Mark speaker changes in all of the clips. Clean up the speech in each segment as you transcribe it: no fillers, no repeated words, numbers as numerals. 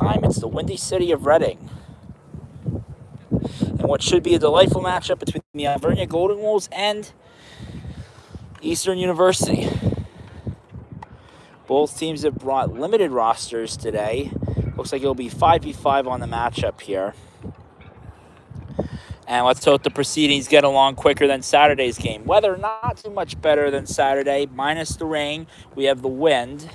Speaker 1: time, it's the Windy City of Reading. And what should be a delightful matchup between the Alvernia Golden Wolves and Eastern University. Both teams have brought limited rosters today. Looks like it'll be 5v5 on the matchup here. And let's hope the proceedings get along quicker than Saturday's game. Weather not too much better than Saturday, minus the rain. We have the wind.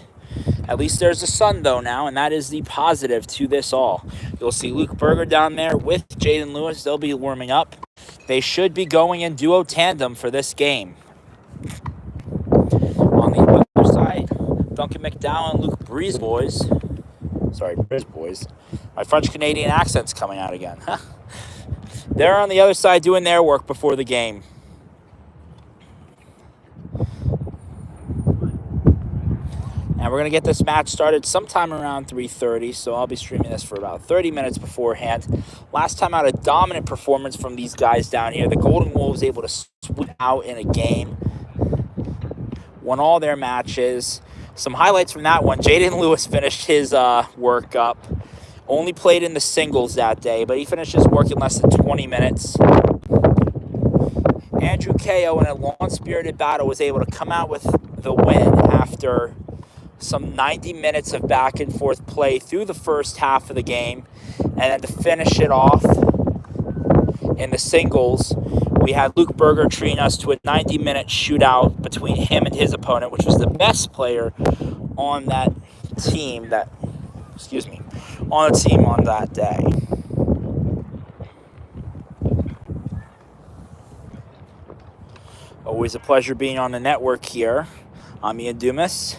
Speaker 1: At least there's the sun, though, now, and that is the positive to this all. You'll see Luke Berger down there with Jaden Lewis. They'll be warming up. They should be going in duo tandem for this game. On the other side, Duncan McDowell and Luke Brisbois. My French-Canadian accent's coming out again. They're on the other side doing their work before the game. And we're going to get this match started sometime around 3:30, so I'll be streaming this for about 30 minutes beforehand. Last time out, a dominant performance from these guys down here. The Golden Wolves able to sweep out in a game. Won all their matches. Some highlights from that one. Jaden Lewis finished his work up. Only played in the singles that day, but he finished his work in less than 20 minutes. Andrew Ko, in a long-spirited battle, was able to come out with the win after some 90 minutes of back-and-forth play through the first half of the game. And then to finish it off in the singles, we had Luke Berger treating us to a 90-minute shootout between him and his opponent, which was the best player on that team on that day. Always a pleasure being on the network here. I'm Ian Dumas.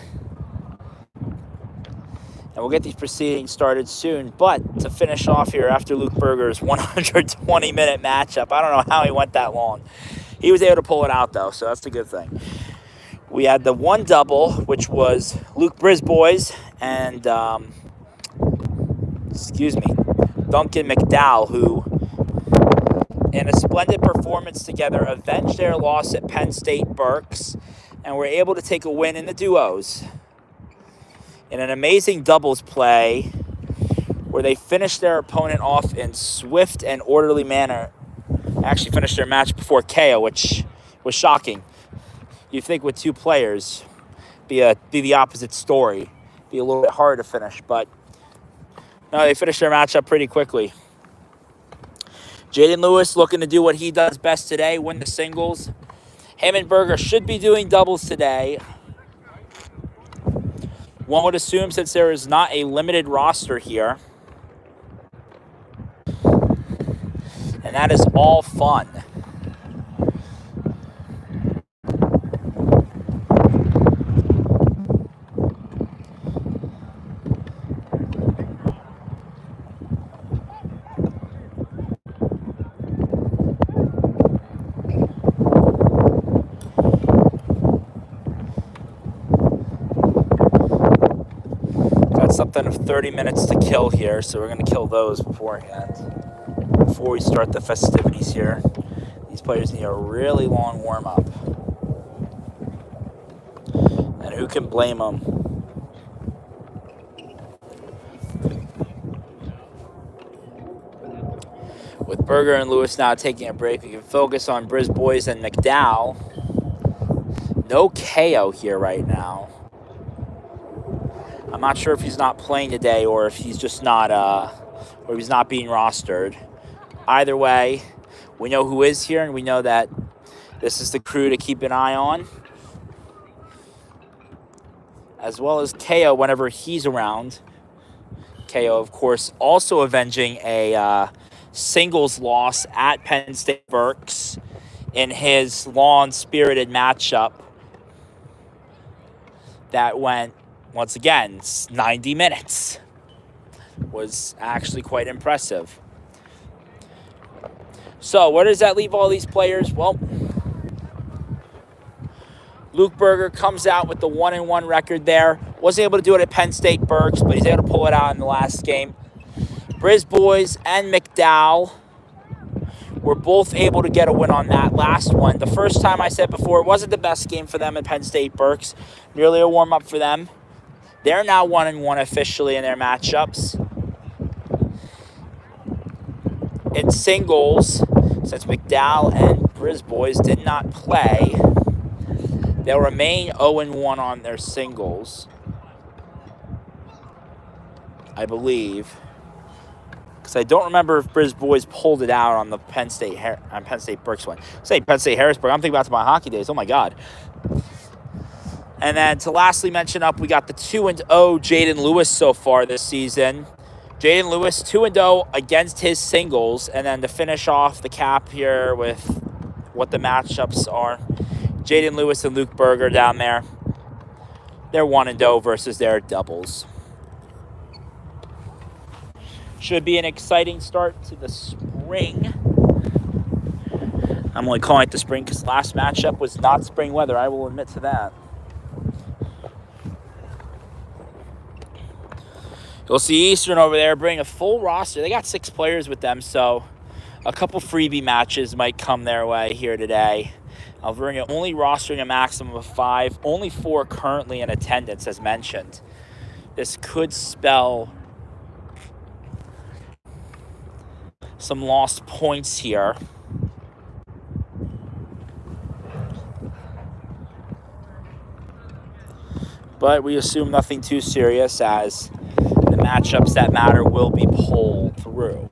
Speaker 1: And we'll get these proceedings started soon. But to finish off here after Luke Berger's 120-minute matchup, I don't know how he went that long. He was able to pull it out, though, so that's a good thing. We had the one double, which was Luke Brisbois and Duncan McDowell, who, in a splendid performance together, avenged their loss at Penn State Berks and were able to take a win in the duos. In an amazing doubles play where they finished their opponent off in swift and orderly manner. Actually finished their match before KO, which was shocking. You'd think with two players, be the opposite story. Be a little bit harder to finish, but no, they finished their match up pretty quickly. Jaden Lewis looking to do what he does best today, win the singles. Him and Berger should be doing doubles today. One would assume, since there is not a limited roster here. And that is all fun. Something of 30 minutes to kill here, so we're going to kill those beforehand. Before we start the festivities here, these players need a really long warm-up. And who can blame them? With Berger and Lewis now taking a break, we can focus on Brisbois and McDowell. No KO here right now. I'm not sure if he's not playing today or if he's just not, or he's not being rostered. Either way, we know who is here, and we know that this is the crew to keep an eye on, as well as KO whenever he's around. KO, of course, also avenging a singles loss at Penn State Berks in his long-spirited matchup that went, once again, 90 minutes. Was actually quite impressive. So, where does that leave all these players? Well, Luke Berger comes out with the 1-1 record there. Wasn't able to do it at Penn State Berks, but he's able to pull it out in the last game. Brisbois and McDowell were both able to get a win on that last one. The first time, I said before, it wasn't the best game for them at Penn State Berks. Merely a warm-up for them. They're now 1-1 officially in their matchups. in singles, since McDowell and Brisbois did not play, they'll remain 0-1 on their singles, I believe. Because I don't remember if Brisbois pulled it out on the Penn State Berks one. Say Penn State Harrisburg. I'm thinking back to my hockey days. Oh my God. And then to lastly mention up, we got the 2-0 Jaden Lewis so far this season. Jaden Lewis 2-0 against his singles. And then to finish off the cap here with what the matchups are, Jaden Lewis and Luke Berger down there. They're 1-0 versus their doubles. Should be an exciting start to the spring. I'm only calling it the spring because last matchup was not spring weather. I will admit to that. You'll see Eastern over there bring a full roster. They got 6 players with them, so a couple freebie matches might come their way here today. Alvernia only rostering a maximum of 5, only 4 currently in attendance, as mentioned. This could spell some lost points here. But we assume nothing too serious, as the matchups that matter will be pulled through.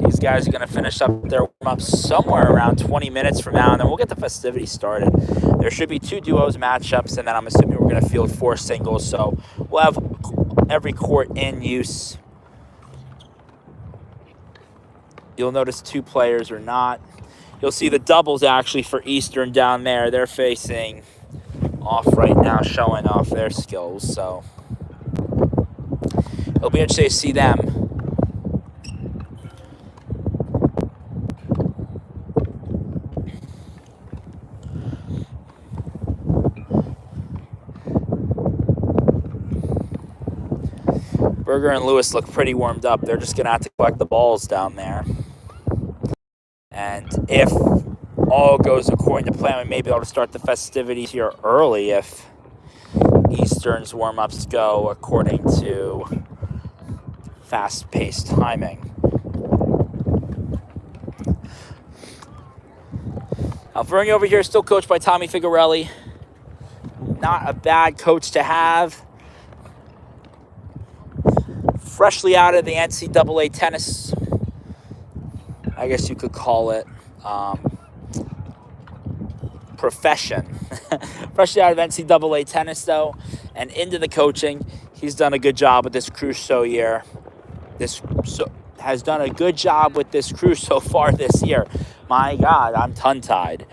Speaker 1: These guys are going to finish up their warm-up somewhere around 20 minutes from now, and then we'll get the festivities started. There should be 2 duos matchups, and then I'm assuming we're going to field 4 singles, so we'll have every court in use. You'll notice 2 players are not. You'll see the doubles actually for Eastern down there. They're facing off right now, showing off their skills, so it'll be interesting to see them. Berger and Lewis look pretty warmed up. They're just going to have to collect the balls down there. And if all goes according to plan, we may be able to start the festivities here early if Eastern's warm-ups go according to fast-paced timing. Alvernia over here is still coached by Tommy Figarelli. Not a bad coach to have. Freshly out of the NCAA tennis, I guess you could call it, profession. Freshly out of NCAA tennis, though, and into the coaching. He's done a good job with this crew has done a good job with this crew so far this year. My God, I'm tongue-tied.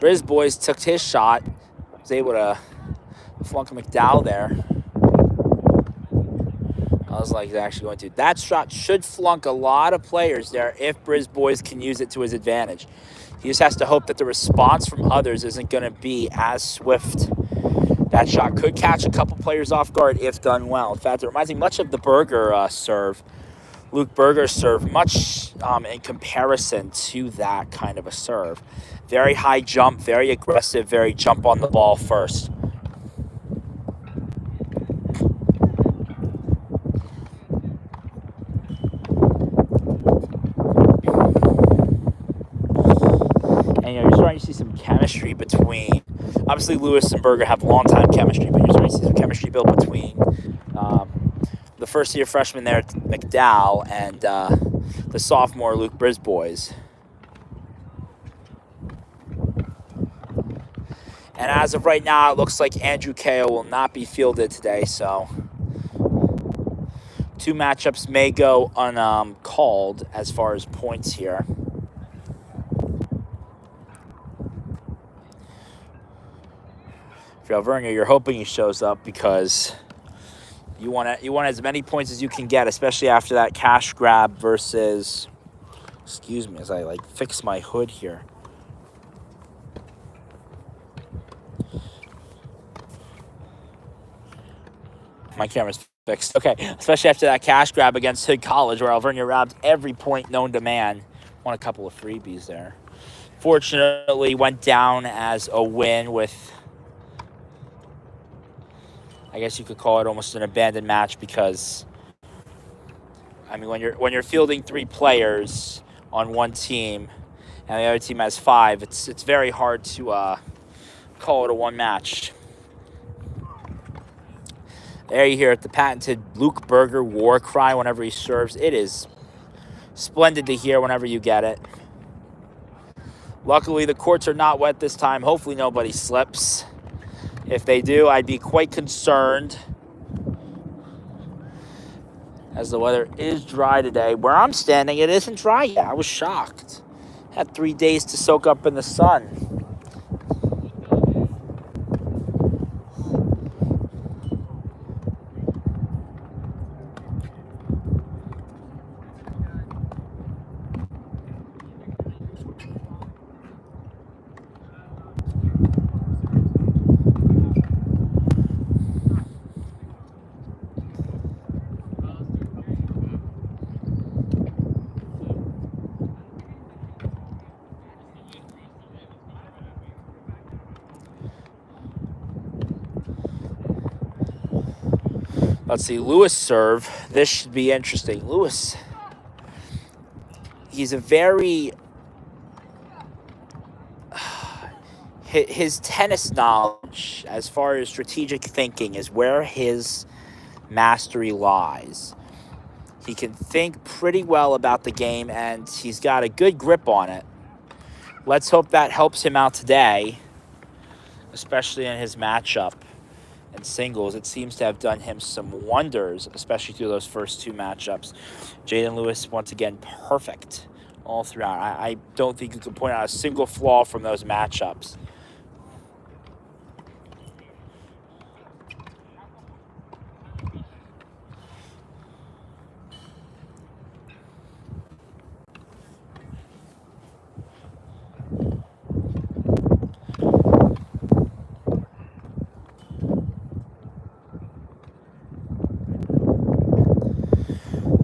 Speaker 1: Brisbois took his shot. Was able to flunk McDowell there. I was like, he's actually going to. That shot should flunk a lot of players there if Brisbois can use it to his advantage. He just has to hope that the response from others isn't going to be as swift. That shot could catch a couple players off guard if done well. In fact, it reminds me much of the Berger serve. Luke Berger's serve, much in comparison to that kind of a serve. Very high jump, very aggressive, very jump on the ball first. And you're starting to see some chemistry between, obviously Lewis and Berger have long-time chemistry, but you're starting to see some chemistry built between the first-year freshman there, McDowell, and the sophomore, Luke Brisbois. And as of right now, it looks like Andrew Kao will not be fielded today, so 2 matchups may go uncalled as far as points here. For Alvernia, you're hoping he shows up because you want as many points as you can get, especially after that cash grab versus, excuse me as I fix my hood here. My camera's fixed. Okay, especially after that cash grab against Hood College where Alvernia robbed every point known to man. Won a couple of freebies there. Fortunately, went down as a win with I guess you could call it almost an abandoned match because, I mean, when you're fielding 3 players on one team and the other team has 5, it's very hard to call it a one match. There you hear it, the patented Luke Berger war cry whenever he serves. It is splendid to hear whenever you get it. Luckily, the courts are not wet this time. Hopefully nobody slips. If they do, I'd be quite concerned, as the weather is dry today. Where I'm standing, it isn't dry yet. I was shocked. Had 3 days to soak up in the sun. Let's see, Lewis serve. This should be interesting. Lewis, he's a very... His tennis knowledge, as far as strategic thinking, is where his mastery lies. He can think pretty well about the game, and he's got a good grip on it. Let's hope that helps him out today, especially in his matchup. And singles, it seems to have done him some wonders, especially through those first 2 matchups. Jaden Lewis, once again, perfect all throughout. I don't think you can point out a single flaw from those matchups.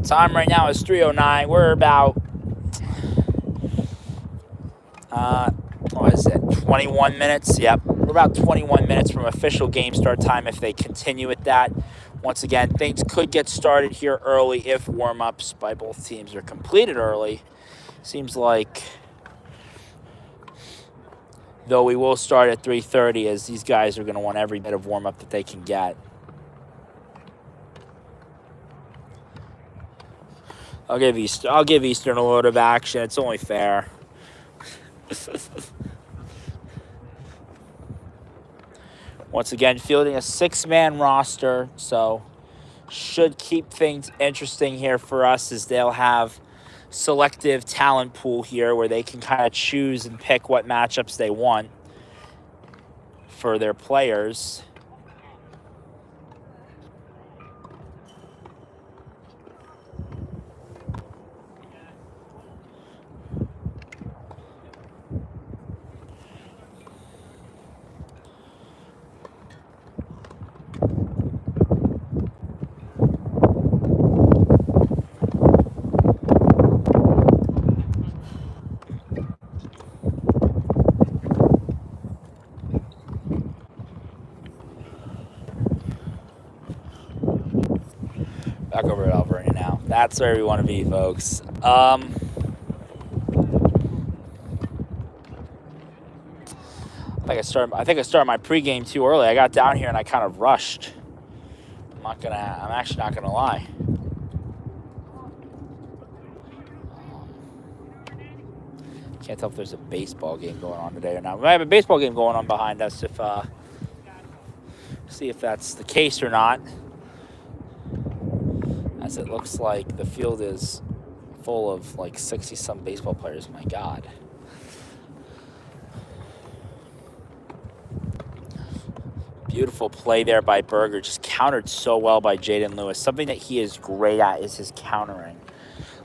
Speaker 1: Time right now is 3:09. We're about, what is it, 21 minutes? Yep, we're about 21 minutes from official game start time if they continue at that. Once again, things could get started here early if warm-ups by both teams are completed early. Seems like, though, we will start at 3:30 as these guys are going to want every bit of warm-up that they can get. I'll give Eastern a load of action. It's only fair. Once again, fielding a 6-man roster, so should keep things interesting here for us, as they'll have selective talent pool here where they can kind of choose and pick what matchups they want for their players. Back over at Alvernia now. That's where we want to be, folks. I think I started my pregame too early. I got down here and I kind of rushed. I'm actually not gonna lie. Can't tell if there's a baseball game going on today or not. We might have a baseball game going on behind us. See if that's the case or not. As it looks like the field is full of like 60-some baseball players. My God. Beautiful play there by Berger. Just countered so well by Jaden Lewis. Something that he is great at is his countering.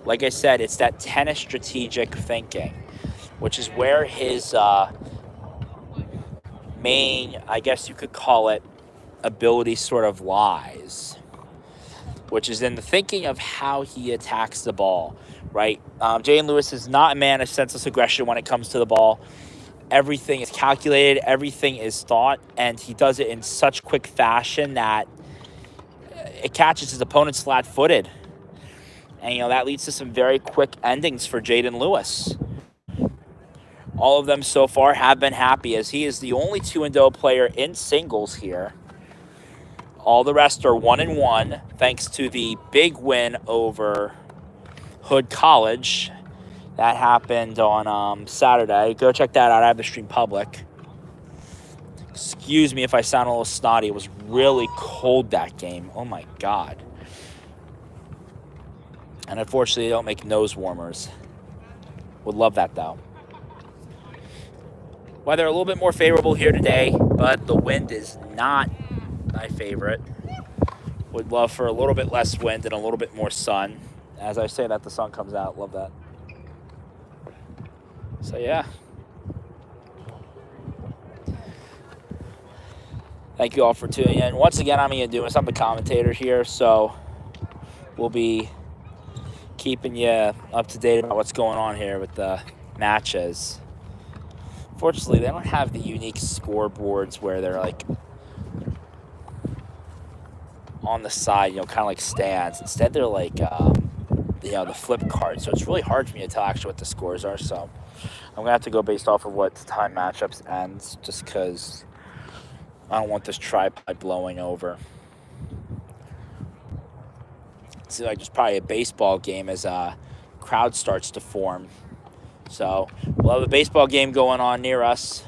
Speaker 1: Like I said, it's that tennis strategic thinking, which is where his main, I guess you could call it, ability sort of lies, which is in the thinking of how he attacks the ball, right? Jaden Lewis is not a man of senseless aggression when it comes to the ball. Everything is calculated, everything is thought, and he does it in such quick fashion that it catches his opponent's flat-footed. And, that leads to some very quick endings for Jaden Lewis. All of them so far have been happy, as he is the only 2-0 player in singles here. All the rest are 1-1, thanks to the big win over Hood College. That happened on Saturday. Go check that out. I have the stream public. Excuse me if I sound a little snotty. It was really cold that game. Oh, my God. And unfortunately, they don't make nose warmers. Would love that, though. Weather a little bit more favorable here today, but the wind is not my favorite. Would love for a little bit less wind and a little bit more sun. As I say that, the sun comes out. Love that. So, yeah. Thank you all for tuning in. Once again, I'm Ian Dumas. I'm the commentator here, so we'll be keeping you up to date about what's going on here with the matches. Fortunately, they don't have the unique scoreboards where they're like on the side, kind of like stands. Instead, they're like, the flip card. So it's really hard for me to tell actually what the scores are. So I'm going to have to go based off of what time matchups ends, just because I don't want this tripod blowing over. It's like just probably a baseball game as a crowd starts to form. So we'll have a baseball game going on near us.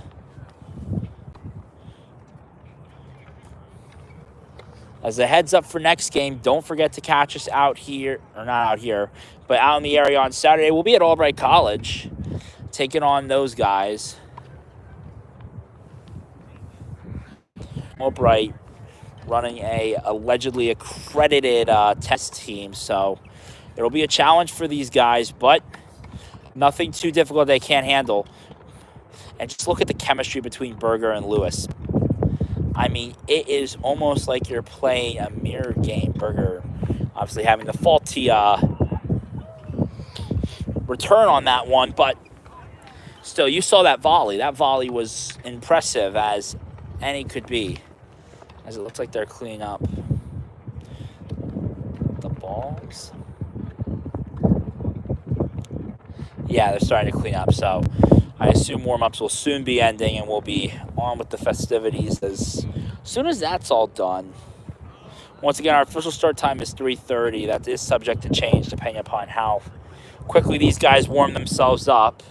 Speaker 1: As a heads up for next game, don't forget to catch us out here, or not out here, but out in the area on Saturday. We'll be at Albright College, taking on those guys. Albright running a allegedly accredited test team, so it'll be a challenge for these guys, but nothing too difficult they can't handle. And just look at the chemistry between Berger and Lewis. I mean, it is almost like you're playing a mirror game. Berger obviously having the faulty return on that one, but still, you saw that volley. That volley was impressive as any could be, as it looks like they're cleaning up the balls. Yeah, they're starting to clean up, so I assume warm-ups will soon be ending and we'll be on with the festivities as soon as that's all done. Once again, our official start time is 3:30. That is subject to change depending upon how quickly these guys warm themselves up.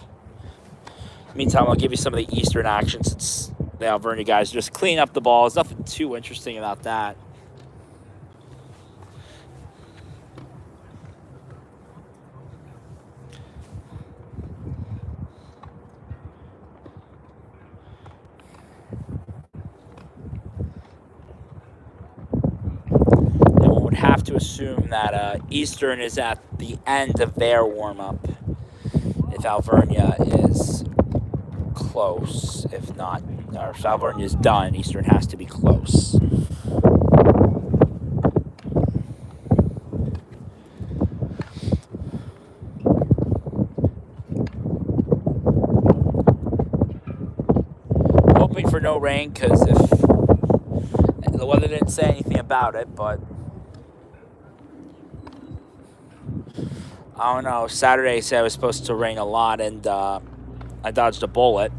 Speaker 1: Meantime, I'll give you some of the Eastern action since the Alvernia guys just clean up the balls. Nothing too interesting about that. Have to assume that Eastern is at the end of their warm-up if Alvernia is close. If not, or if Alvernia is done, Eastern has to be close. Hoping for no rain, because if the weather didn't say anything about it, but I don't know. Saturday said it was supposed to rain a lot, and I dodged a bullet.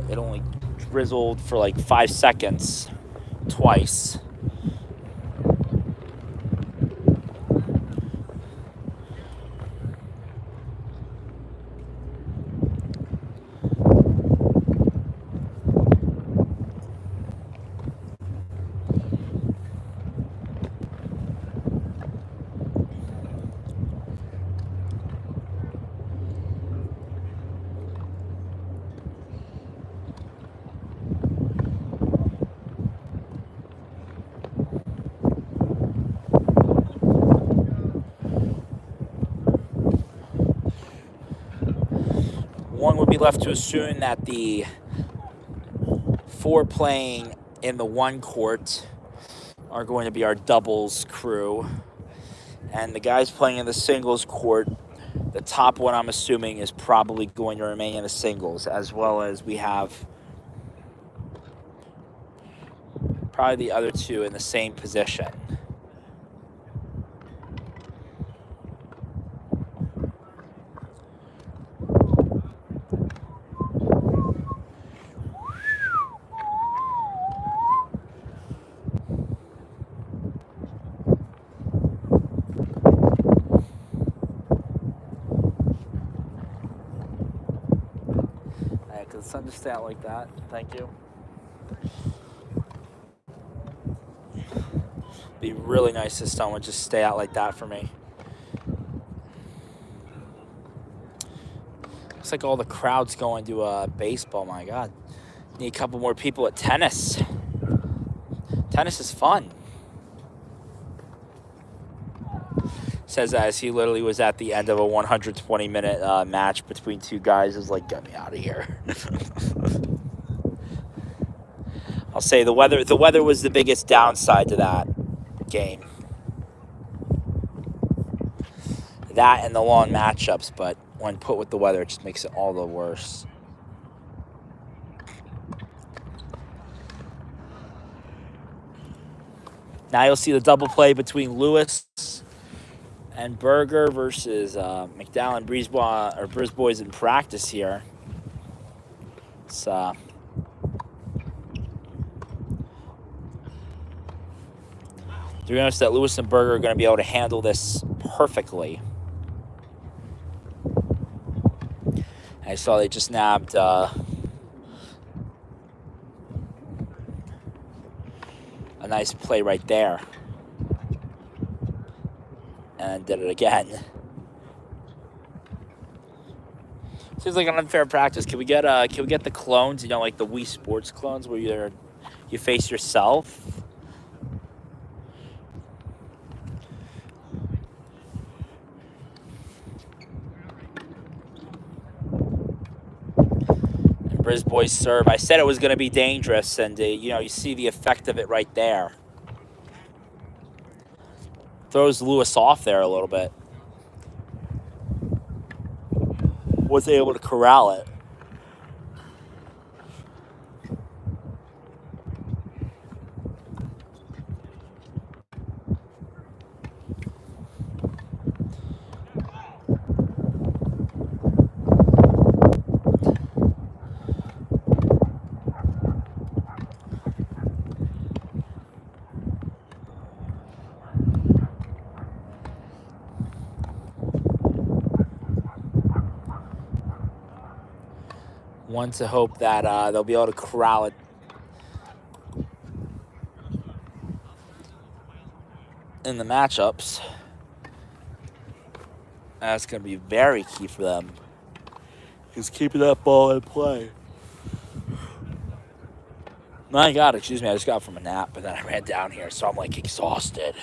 Speaker 1: It only drizzled for like 5 seconds twice. One would be left to assume that the 4 playing in the 1 court are going to be our doubles crew. And the guys playing in the singles court, the top one I'm assuming is probably going to remain in the singles, as well as we have probably the other two in the same position. Can the sun just stay out like that? Thank you. Be really nice if the sun would just stay out like that for me. Looks like all the crowd's going to baseball. My God, need a couple more people at tennis. Tennis is fun. Says as he literally was at the end of a 120-minute match between two guys. Is like, get me out of here. I'll say the weather. The weather was the biggest downside to that game. That and the long matchups, but when put with the weather, it just makes it all the worse. Now you'll see the double play between Lewis and Berger versus McDowell and Brisbois in practice here. It's you notice that Lewis and Berger are going to be able to handle this perfectly. I saw they just nabbed a nice play right there. And did it again. Seems like an unfair practice. Can we get the clones? You know, like the Wii Sports clones, where you face yourself. And Brisbois serve. I said it was going to be dangerous, and you see the effect of it right there. Throws Lewis off there a little bit. Was able to corral it. One to hope that they'll be able to corral it in the matchups. That's going to be very key for them. Is keeping that ball in play. My God, excuse me, I just got from a nap, and then I ran down here, so I'm like exhausted.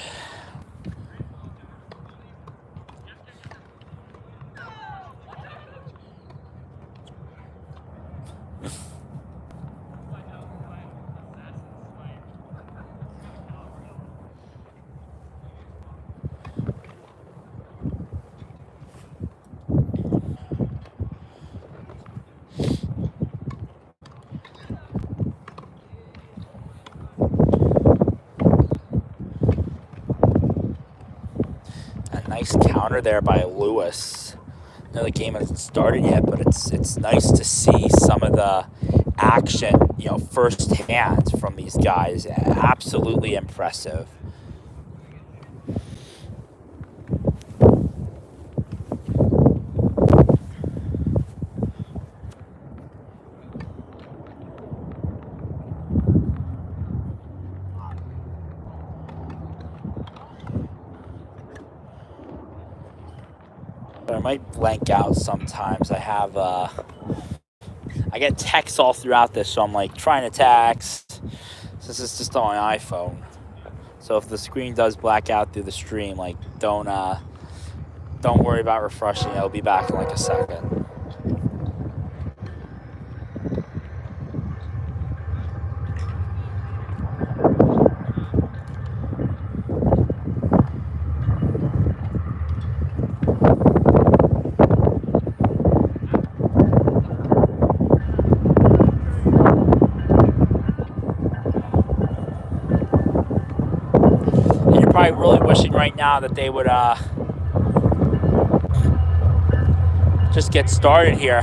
Speaker 1: Nice counter there by Lewis. I know the game hasn't started yet, but it's nice to see some of the action, firsthand from these guys. Absolutely impressive. But I might blank out sometimes. I get texts all throughout this, so I'm like trying to text. This is just on my iPhone. So if the screen does black out through the stream, like don't worry about refreshing. It'll be back in like a second. probably really wishing right now that they would just get started here.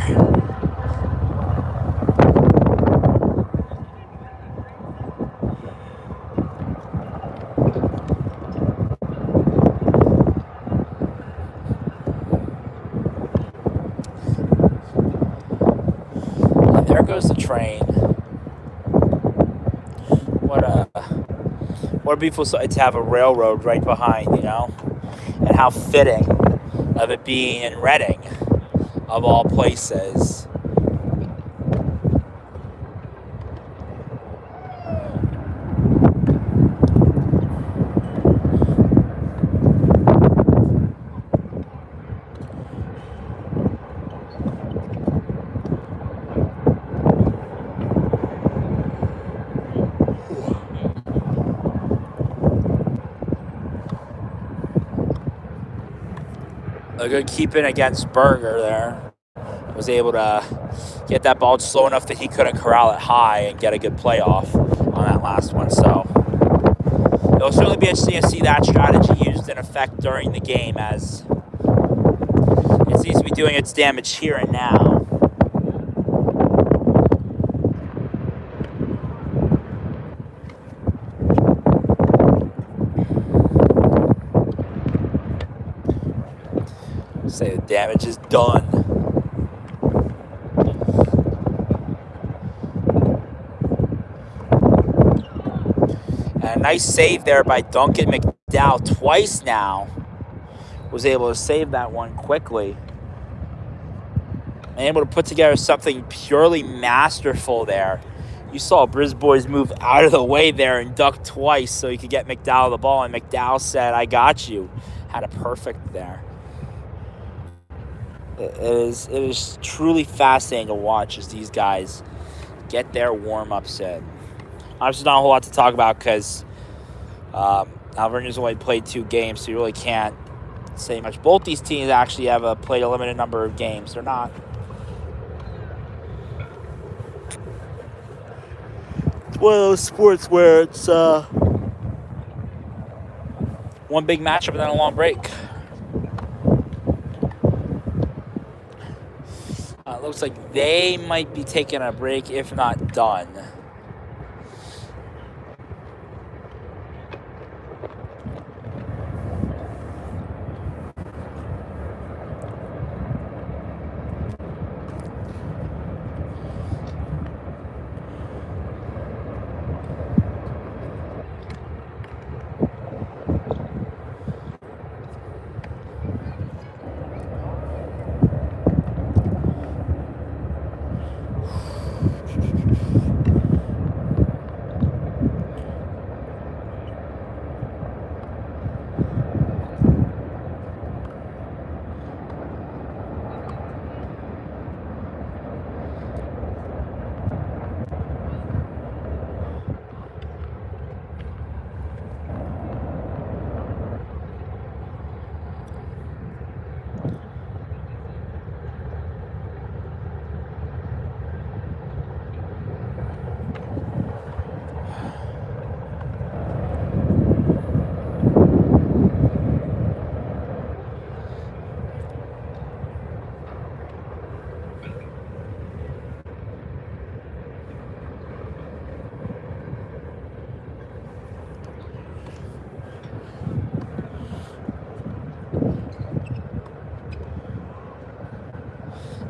Speaker 1: And there goes the train. What a beautiful sight to have a railroad right behind, you know? And how fitting of it being in Reading, of all places. A good keeping against Berger there. Was able to get that ball slow enough that he couldn't corral it high and get a good playoff on that last one. So it'll certainly be interesting to see that strategy used in effect during the game, as it seems to be doing its damage here and now. Say the damage is done. And a nice save there by Duncan McDowell twice now. Was able to save that one quickly. And able to put together something purely masterful there. You saw Brisbois move out of the way there and duck twice so he could get McDowell the ball. And McDowell said, "I got you." Had a perfect there. It is truly fascinating to watch as these guys get their warm-ups in. Obviously not a whole lot to talk about because Alvernia's only played 2 games, so you really can't say much. Both these teams actually have played a limited number of games. They're not. It's one of those sports where it's one big matchup and then a long break. Looks like they might be taking a break, if not done.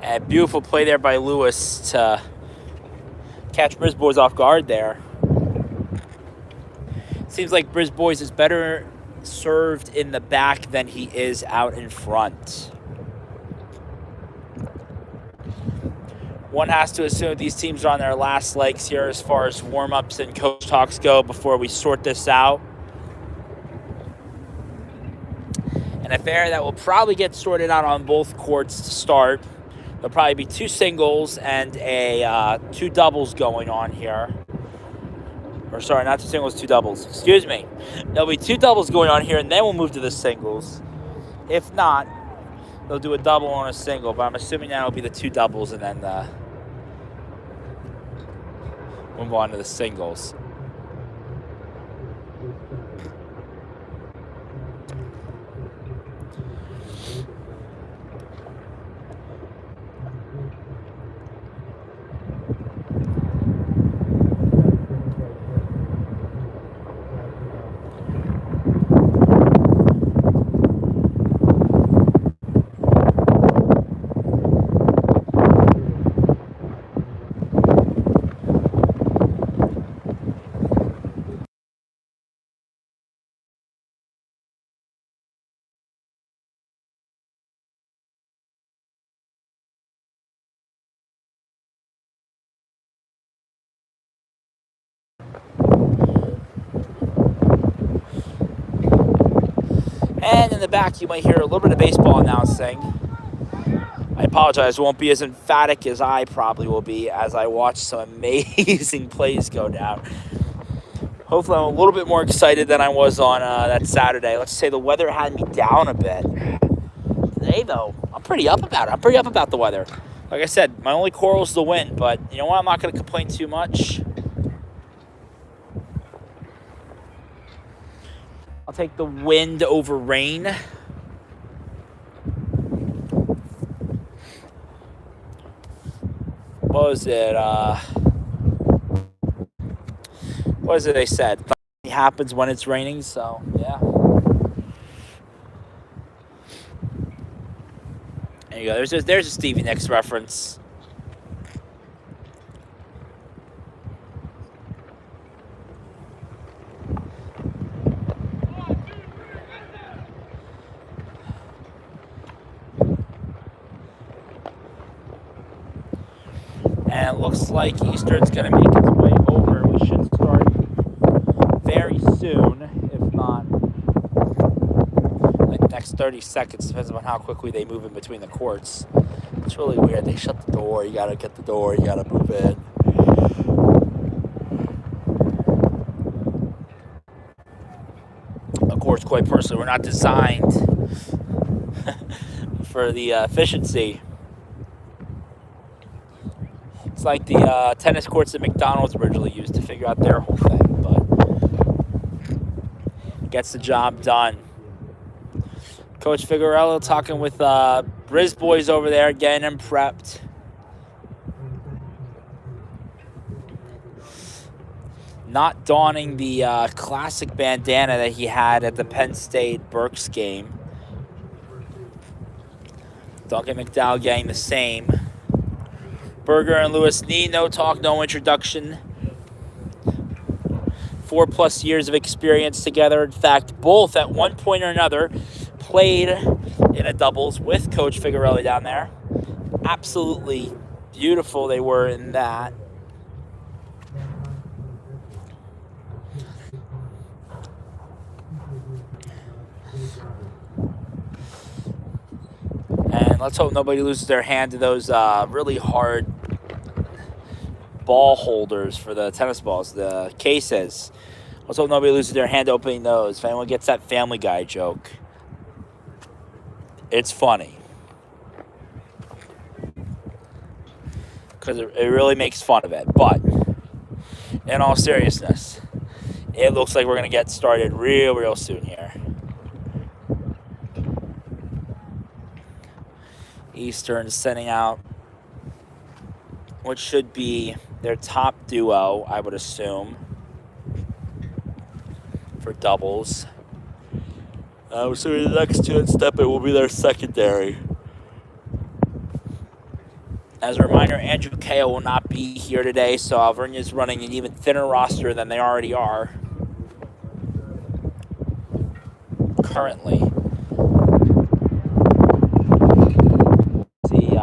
Speaker 1: And beautiful play there by Lewis to catch Brisbois off guard there. Seems like Brisbois is better served in the back than he is out in front. One has to assume these teams are on their last legs here as far as warm-ups and coach talks go before we sort this out. An affair that will probably get sorted out on both courts to start. There'll probably be 2 singles and 2 doubles going on here. Or sorry, not 2 singles, 2 doubles. Excuse me. There'll be 2 doubles going on here, and then we'll move to the singles. If not, they'll do a double and a single, but I'm assuming that'll be the 2 doubles and then move on to the singles. And in the back, you might hear a little bit of baseball announcing. I apologize, it won't be as emphatic as I probably will be as I watch some amazing plays go down. Hopefully, I'm a little bit more excited than I was on that Saturday. Let's say the weather had me down a bit. Today, though, I'm pretty up about it. I'm pretty up about the weather. Like I said, my only quarrel is the wind, but you know what? I'm not going to complain too much. I'll take the wind over rain. What was it? What is it they said? It happens when it's raining, so yeah. There you go. There's a Stevie Nicks reference. And it looks like Eastern's going to make its way over. We should start very soon, if not like the next 30 seconds. Depends on how quickly they move in between the courts. It's really weird. They shut the door. You got to get the door. You got to move in. Of course, quite personally, we're not designed for the efficiency. It's like the tennis courts that McDonald's originally used to figure out their whole thing, but gets the job done. Coach Figueroa talking with Briz boys over there, getting them prepped. Not donning the classic bandana that he had at the Penn State Berks game. Duncan McDowell getting the same. Berger and Lewis Nee, no talk, no introduction. 4+ years of experience together. In fact, both at one point or another played in a doubles with Coach Figueroa down there. Absolutely beautiful they were in that. And let's hope nobody loses their hand to those really hard ball holders for the tennis balls, the cases. Let's hope nobody loses their hand opening those. If anyone gets that Family Guy joke, it's funny. Because it really makes fun of it. But in all seriousness, it looks like we're going to get started real soon here. Eastern sending out what should be their top duo, I would assume, for doubles. I'm assuming the next two in step-in will be their secondary. As a reminder, Angelica will not be here today, so Alvernia is running an even thinner roster than they already are currently. See,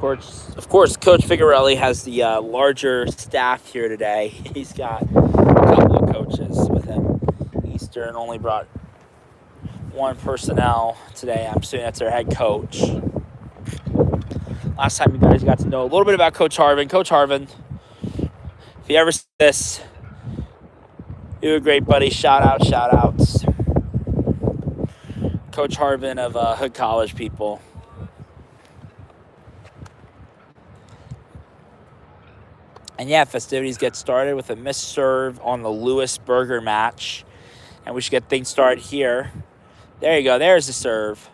Speaker 1: works out. Of course, Coach Figueroa has the larger staff here today. He's got a couple of coaches with him. Eastern only brought one personnel today. I'm assuming that's their head coach. Last time you guys got to know a little bit about Coach Harvin. Coach Harvin, if you ever see this, you're a great buddy. Shout outs. Coach Harvin of Hood College people. And yeah, festivities get started with a missed serve on the Lewis Berger match. And we should get things started here. There you go. There's the serve.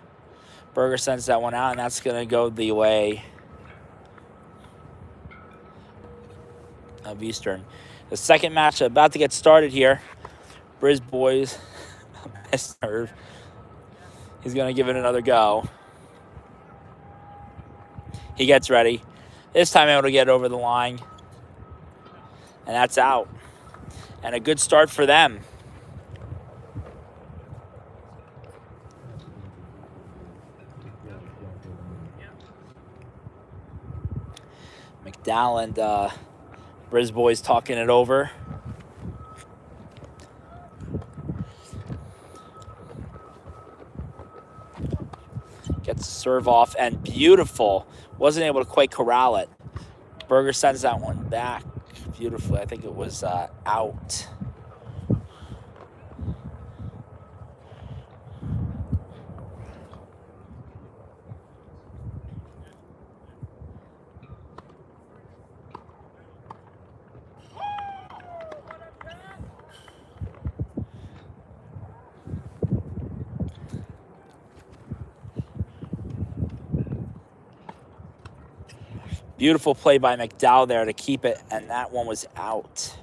Speaker 1: Berger sends that one out, and that's going to go the way of Eastern. The second match about to get started here. Briz Boys, missed serve. He's going to give it another go. He gets ready. This time able to get over the line. And that's out. And a good start for them. McDowell and Briz Boys talking it over. Gets the serve off and beautiful. Wasn't able to quite corral it. Berger sends that one back beautifully. I think it was out. Beautiful play by McDowell there to keep it, and that one was out.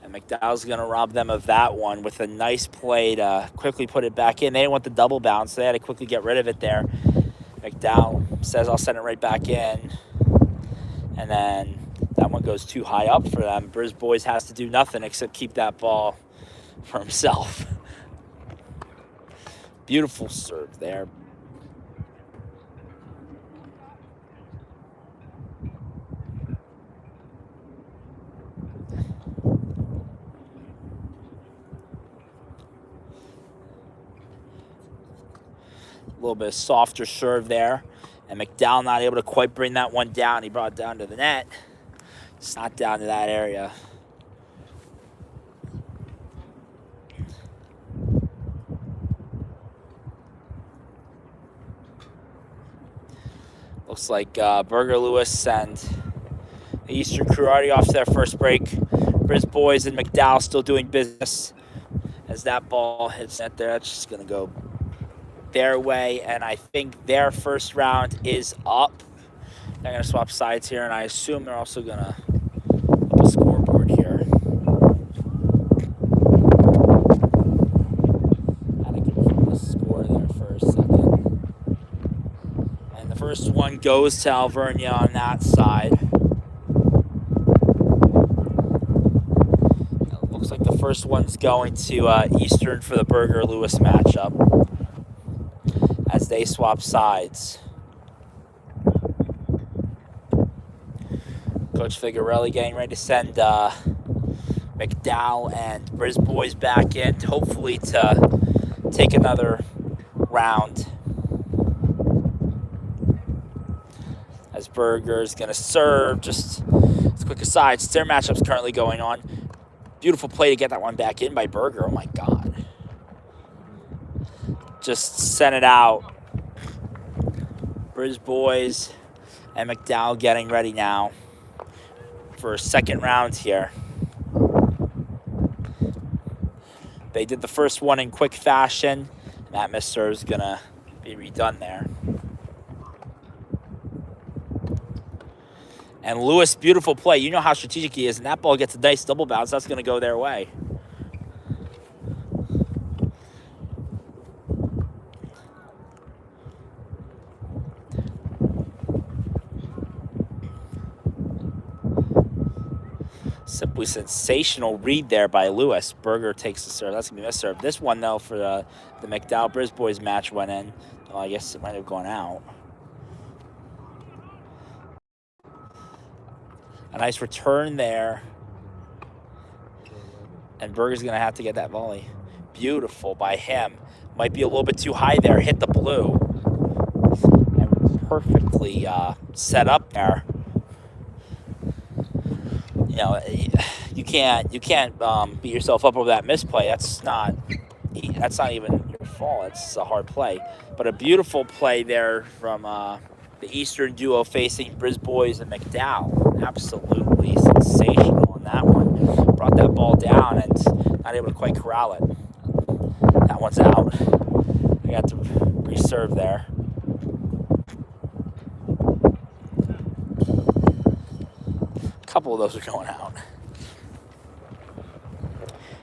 Speaker 1: And McDowell's going to rob them of that one with a nice play to quickly put it back in. They didn't want the double bounce, so they had to quickly get rid of it there. McDowell says, I'll send it right back in. And then that one goes too high up for them. Briz Boys has to do nothing except keep that ball for himself. Beautiful serve there. A little bit of softer serve there. And McDowell not able to quite bring that one down. He brought it down to the net. It's not down to that area. Looks like Berger, Lewis, and the Eastern crew already off to their first break. Briz Boys and McDowell still doing business. As that ball hits net there, that's just going to go their way, and I think their first round is up. They're going to swap sides here, and I assume they're also going to up a scoreboard here. Had to confirm the score there for a second. And the first one goes to Alvernia on that side. It looks like the first one's going to Eastern for the Berger-Lewis matchup as they swap sides. Coach Figarelli getting ready to send McDowell and Briz Boys back in, hopefully to take another round. As Berger's going to serve, just as quick aside, their matchup's currently going on. Beautiful play to get that one back in by Berger. Oh my God. Just sent it out. Briz Boys and McDowell getting ready now for a second round here. They did the first one in quick fashion. That miss serve is going to be redone there. And Lewis, beautiful play. You know how strategic he is, and that ball gets a nice double bounce. That's going to go their way. Simply sensational read there by Lewis. Berger takes the serve. That's going to be a serve. This one, though, for the McDowell-Briz Boys match went in. Well, I guess it might have gone out. A nice return there. And Berger's going to have to get that volley. Beautiful by him. Might be a little bit too high there. Hit the blue. And perfectly set up there. You know, you can't beat yourself up over that misplay. That's not even your fault. It's a hard play. But a beautiful play there from the Eastern duo facing Briz Boys and McDowell. Absolutely sensational on that one. Brought that ball down and not able to quite corral it. That one's out. I got to reserve there. couple of those are going out.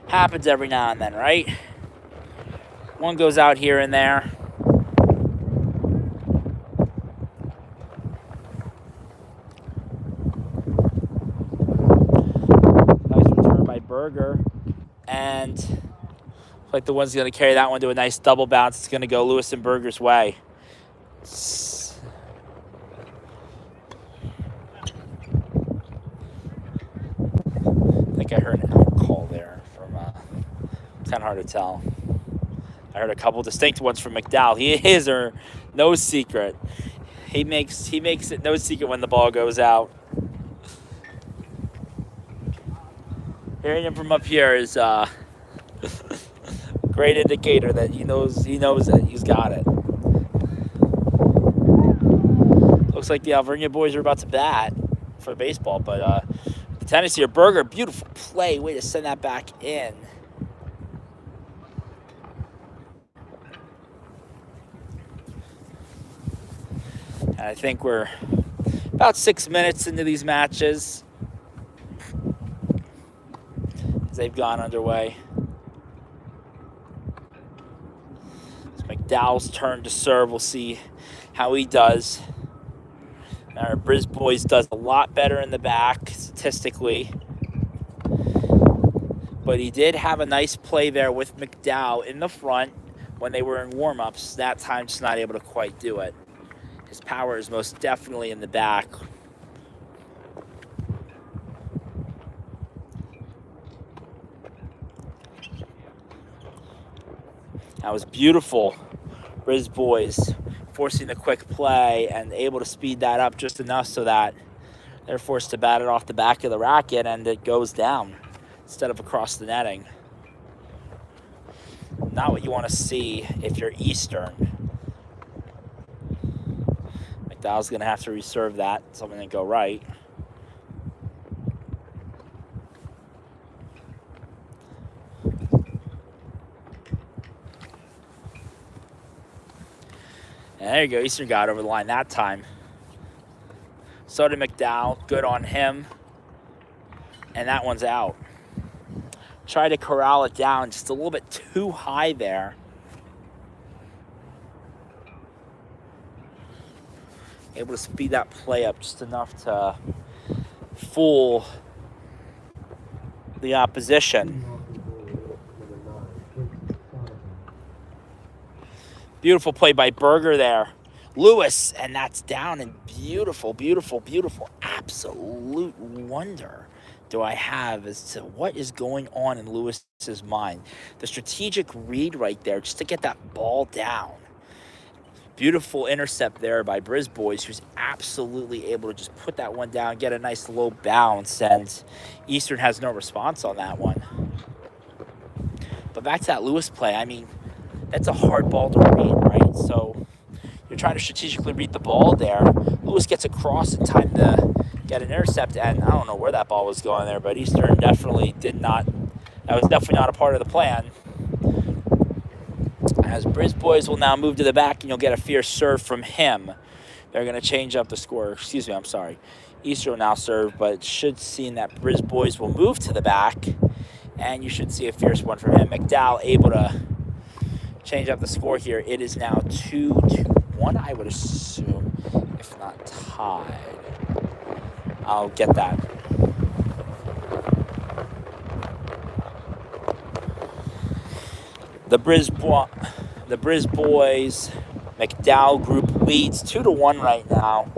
Speaker 1: Happens every now and then, right? One goes out here and there. Nice return by Berger. And looks like the one's going to carry that one to a nice double bounce. It's going to go Lewis and Berger's way. I think I heard an out call there from, it's kind of hard to tell. I heard a couple distinct ones from McDowell. He is or no secret. He makes it no secret when the ball goes out. Hearing him from up here is a great indicator that he knows that he's got it. Looks like the Alvernia boys are about to bat for baseball, but the tennis here, Berger, beautiful play. Way to send that back in. And I think we're about 6 minutes into these matches as they've gone underway. It's McDowell's turn to serve. We'll see how he does. Our Briz Boys does a lot better in the back statistically. But he did have a nice play there with McDowell in the front when they were in warm-ups. That time just not able to quite do it. His power is most definitely in the back. That was beautiful. Briz Boys forcing the quick play and able to speed that up just enough so that they're forced to bat it off the back of the racket and it goes down instead of across the netting. Not what you want to see if you're Eastern. McDowell's going to have to reserve that. Something to go right. And there you go. Eastern got over the line that time. So did McDowell. Good on him. And that one's out. Tried to corral it down just a little bit too high there. Able to speed that play up just enough to fool the opposition. Beautiful play by Berger there. Lewis, and that's down, and beautiful, beautiful, beautiful. Absolute wonder do I have as to what is going on in Lewis's mind. The strategic read right there just to get that ball down. Beautiful intercept there by Briz Boys, who's absolutely able to just put that one down, get a nice low bounce, and Eastern has no response on that one. But back to that Lewis play, I mean, that's a hard ball to read, right? So you're trying to strategically read the ball there. Lewis gets across in time to get an intercept, and I don't know where that ball was going there, but Eastern definitely did not. That was definitely not a part of the plan. As Briz Boys will now move to the back, and you'll get a fierce serve from him. They're going to change up the score. Excuse me, I'm sorry. Eastern will now serve, but it should seem that Briz Boys will move to the back, and you should see a fierce one from him. McDowell able to change up the score here. It is now 2-1, I would assume, if not tied. I'll get that. The Briz Boys McDowell group leads 2-1 right now.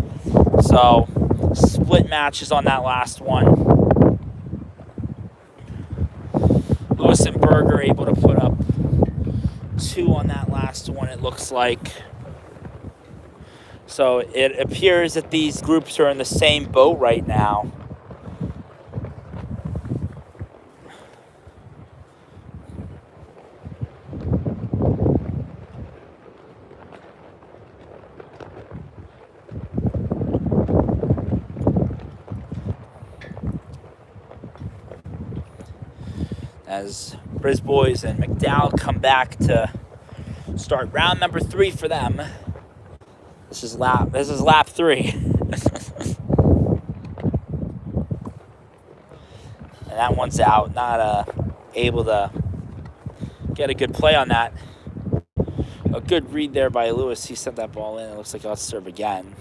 Speaker 1: So split matches on that last one. Lewis and Berger able to put up 2 on that last one, it looks like. So it appears that these groups are in the same boat right now. As Briz Boys and McDowell come back to start round number 3 for them. This is lap 3. And that one's out. Not able to get a good play on that. A good read there by Lewis. He sent that ball in. It looks like I'll serve again.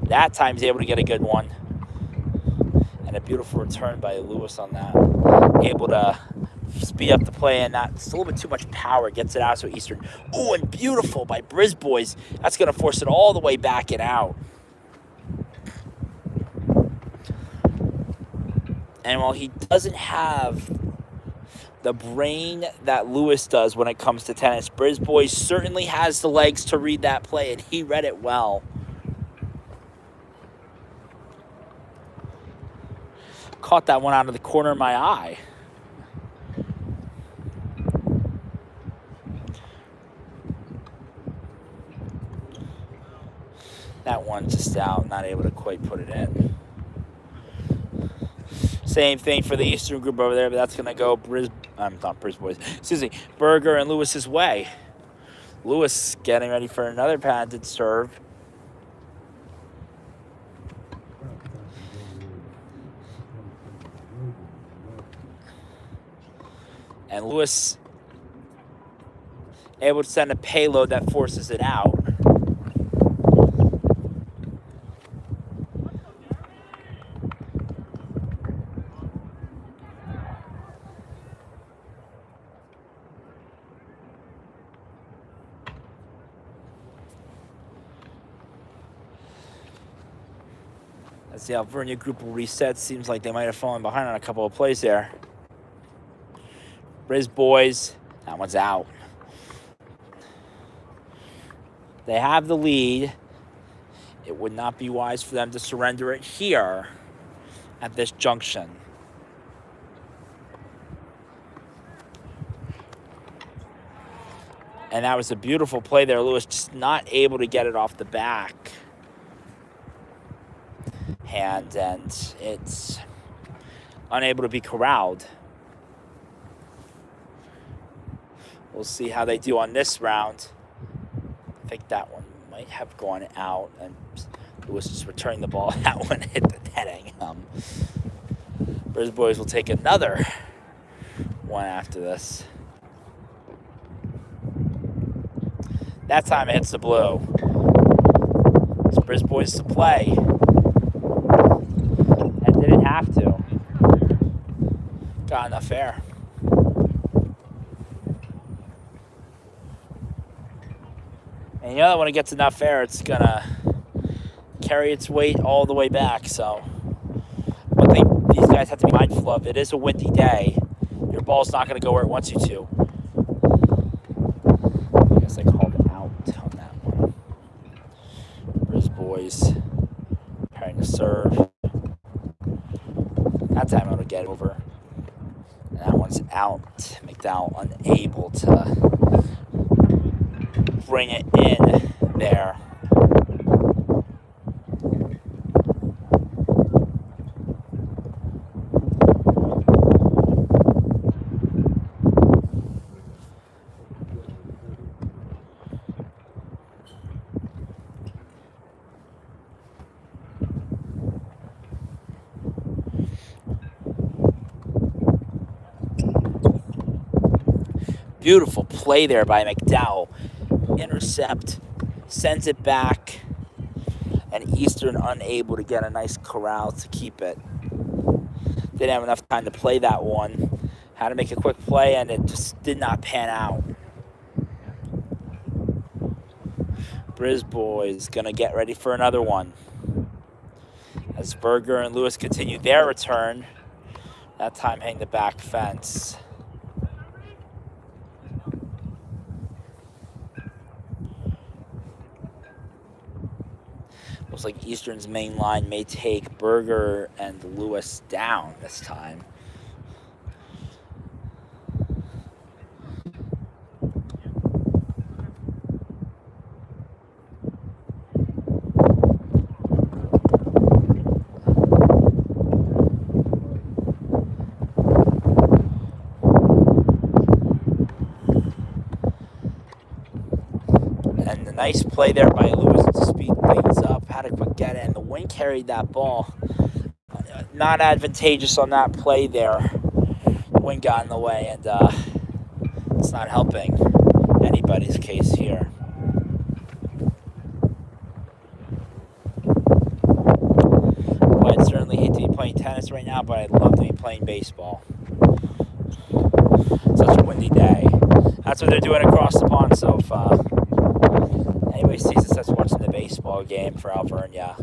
Speaker 1: That time he's able to get a good one. And a beautiful return by Lewis on that. Able to speed up the play, and that's a little bit too much power. Gets it out so Eastern. Oh, and beautiful by Brisbois. That's going to force it all the way back and out. And while he doesn't have the brain that Lewis does when it comes to tennis, Brisbois certainly has the legs to read that play, and he read it well. Caught that one out of the corner of my eye. That one just out, not able to quite put it in. Same thing for the Eastern group over there, but that's going to go Berger and Lewis's way. Lewis getting ready for another patented serve. And Lewis able to send a payload that forces it out. As the Alvernia group will reset, seems like they might have fallen behind on a couple of plays there. Brisbois, that one's out. They have the lead. It would not be wise for them to surrender it here at this junction. And that was a beautiful play there. Lewis just not able to get it off the back hand, and it's unable to be corralled. We'll see how they do on this round. I think that one might have gone out, and Lewis just returning the ball. That one hit the netting. Brisbois will take another one after this. That time it hits the blue. It's Brisbois to play. And didn't have to. Got enough air. And you know that when it gets enough air, it's going to carry its weight all the way back. So what these guys have to be mindful of, it is a windy day. Your ball's not going to go where it wants you to. I guess I called it out on that one. Brisbois preparing to serve. That time I'm going to get over. And that one's out. McDowell unable to bring it in there. Beautiful play there by McDowell. Intercept, sends it back, and Eastern unable to get a nice corral to keep it. Didn't have enough time to play that one. Had to make a quick play, and it just did not pan out. Brisbois is going to get ready for another one. As Berger and Lewis continue their return, that time hitting the back fence. Looks like Eastern's main line may take Berger and Lewis down this time. And the nice play there by Lewis to speed things up. Had a quick get it, and the wind carried that ball. not advantageous on that play there. Wind got in the way, and it's not helping anybody's case here. Well, I'd certainly hate to be playing tennis right now, but I'd love to be playing baseball. Such a windy day. That's what they're doing across the pond. So if anybody sees us that's watching the baseball game for Alvernia,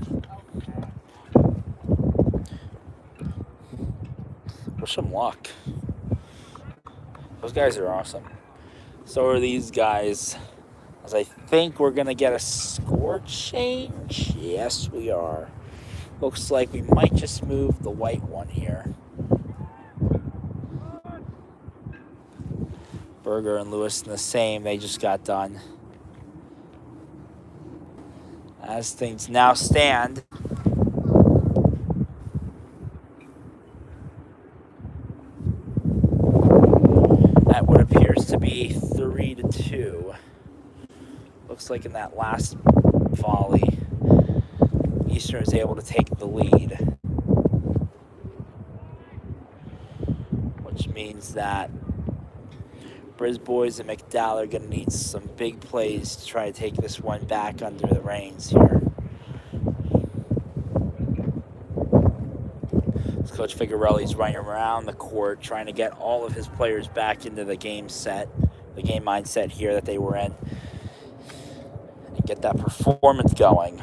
Speaker 1: wish them luck. Those guys are awesome. So are these guys. As I think we're going to get a score change. Yes, we are. Looks like we might just move the white one here. Berger and Lewis in the same. They just got done. As things now stand, at what appears to be 3-2. Looks like in that last volley, Eastern is able to take the lead, which means that Briz Boys and McDowell are going to need some big plays to try to take this one back under the reins here. As Coach Figarelli's running around the court trying to get all of his players back into the game mindset here that they were in, and get that performance going.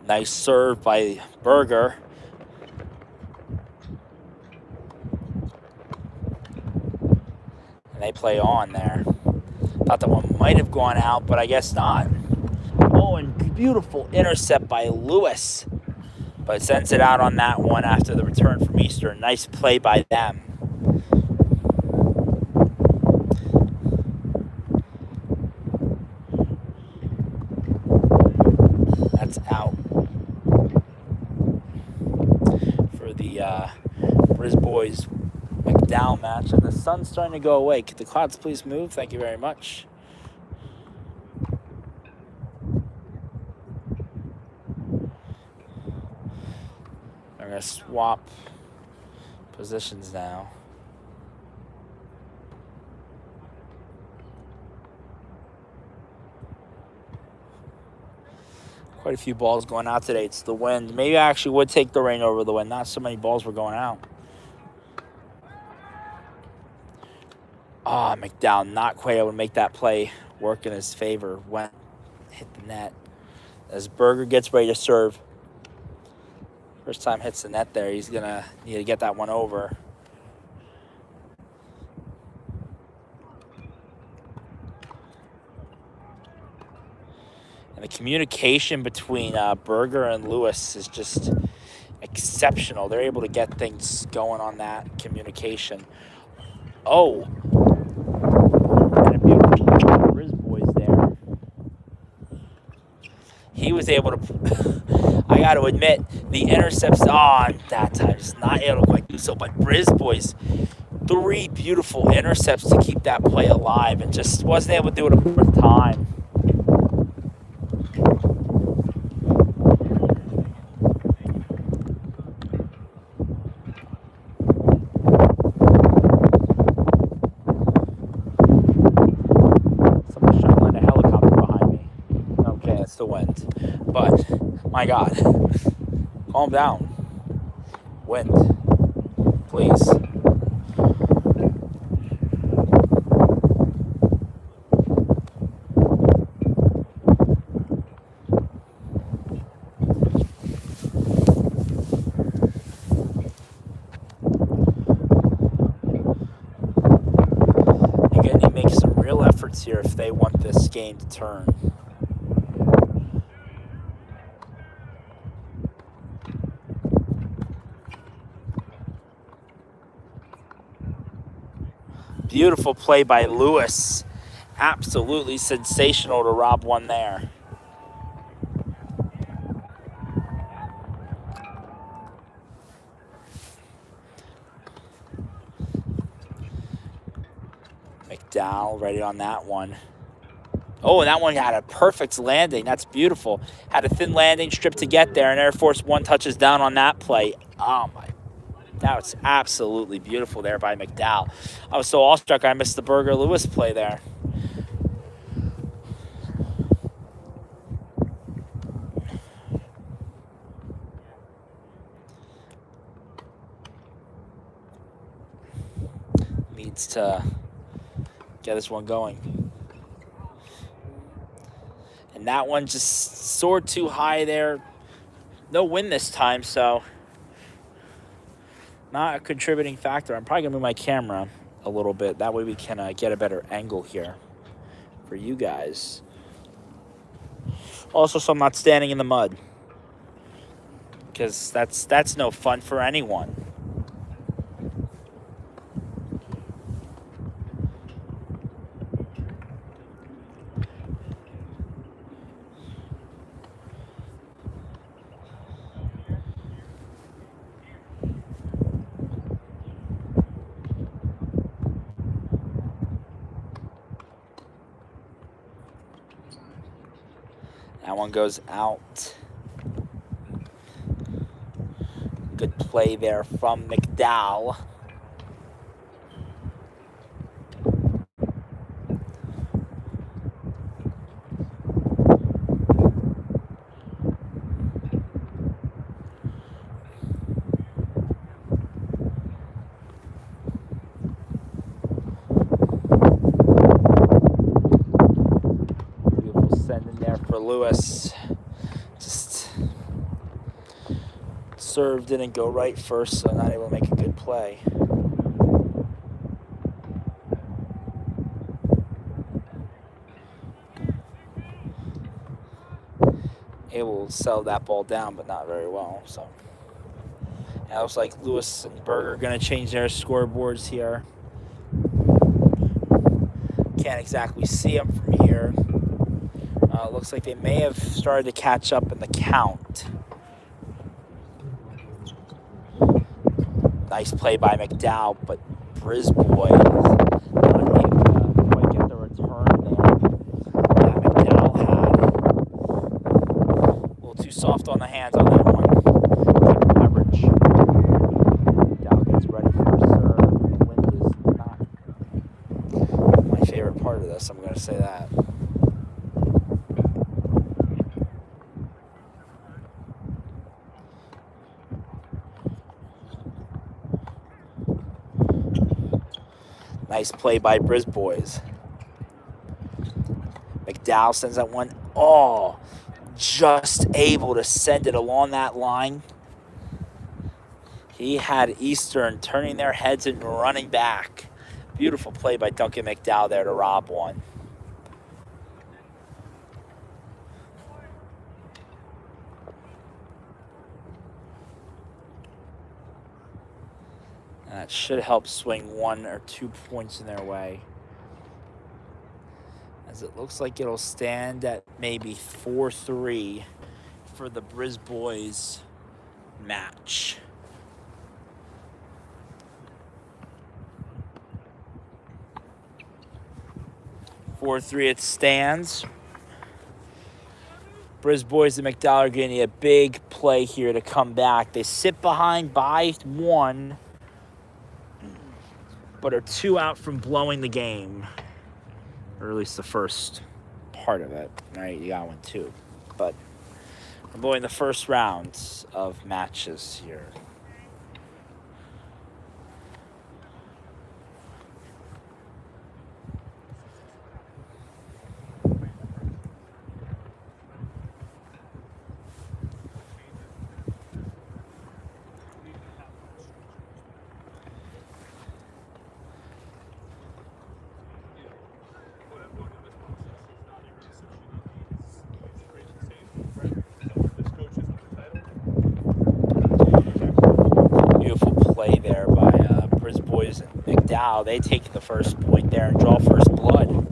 Speaker 1: Nice serve by Berger. And they play on there. Thought that one might have gone out, but I guess not. Oh, and beautiful intercept by Lewis. But sends it out on that one after the return from Eastern. Nice play by them. That's out. Briz Boys McDowell match, and the sun's starting to go away. Could the clouds please move? Thank you very much. I'm going to swap positions now. Quite a few balls going out today. It's the wind. Maybe I actually would take the rain over the wind. Not so many balls were going out. Oh, McDowell not quite able to make that play work in his favor. Hit the net. As Berger gets ready to serve. First time hits the net there. He's going to need to get that one over. And the communication between Berger and Lewis is just exceptional. They're able to get things going on that communication. Oh. And a beautiful Briz Boys there. He was able to, I got to admit, the intercepts on that time just not able to quite do so. But Briz Boys, 3 beautiful intercepts to keep that play alive and just wasn't able to do it a 4th time. The wind, but my God, calm down. Wind, please. You're going to make some real efforts here if they want this game to turn. Beautiful play by Lewis. Absolutely sensational to rob one there. McDowell ready on that one. Oh, and that one had a perfect landing. That's beautiful. Had a thin landing strip to get there, and Air Force One touches down on that play. Oh, my. That was absolutely beautiful there by McDowell. I was so awestruck I missed the Berger Lewis play there. Needs to get this one going. And that one just soared too high there. No win this time, so not a contributing factor. I'm probably going to move my camera a little bit. That way we can get a better angle here for you guys. Also, so I'm not standing in the mud, because that's no fun for anyone. That one goes out. Good play there from McDowell. Lewis just serve didn't go right first, so not able to make a good play. Able to settle that ball down, but not very well. So it looks like Lewis and Berger are going to change their scoreboards here. Can't exactly see them from here. Looks like they may have started to catch up in the count. Nice play by McDowell, but Brisbois not able to quite get the return there that McDowell had. A little too soft on the hands on that one. Good leverage. McDowell gets ready for serve. The wind is not my favorite part of this, I'm going to say that. Nice play by Brisbois. McDowell sends that one. Oh, just able to send it along that line. He had Eastern turning their heads and running back. Beautiful play by Duncan McDowell there to rob one. That should help swing 1 or 2 points in their way, as it looks like it'll stand at maybe 4-3 for the Brisbois match. It stands. Brisbois and McDowell are getting a big play here to come back. They sit behind by 1. But are 2 out from blowing the game, or at least the first part of it. Right, you got 1 too, but we're blowing the first rounds of matches here. McDowell, they take the first point there and draw first blood. And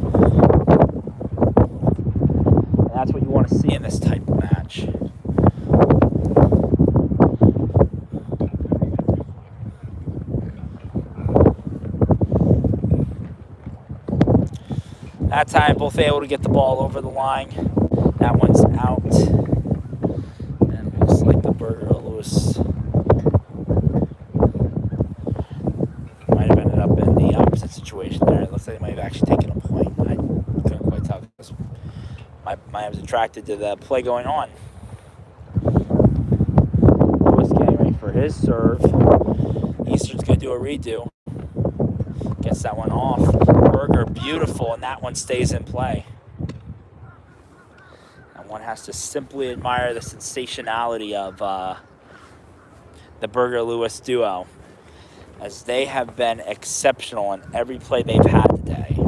Speaker 1: that's what you want to see in this type of match. That time, both able to get the ball over the line. That one's out. And looks like the Burger Lewis might have ended up in the opposite situation there. It looks like they might have actually taken a point. I couldn't quite tell because I was attracted to the play going on. Lewis getting ready for his serve. Eastern's going to do a redo. Gets that one off. Burger, beautiful, and that one stays in play. And one has to simply admire the sensationality of the Burger-Lewis duo, as they have been exceptional in every play they've had today.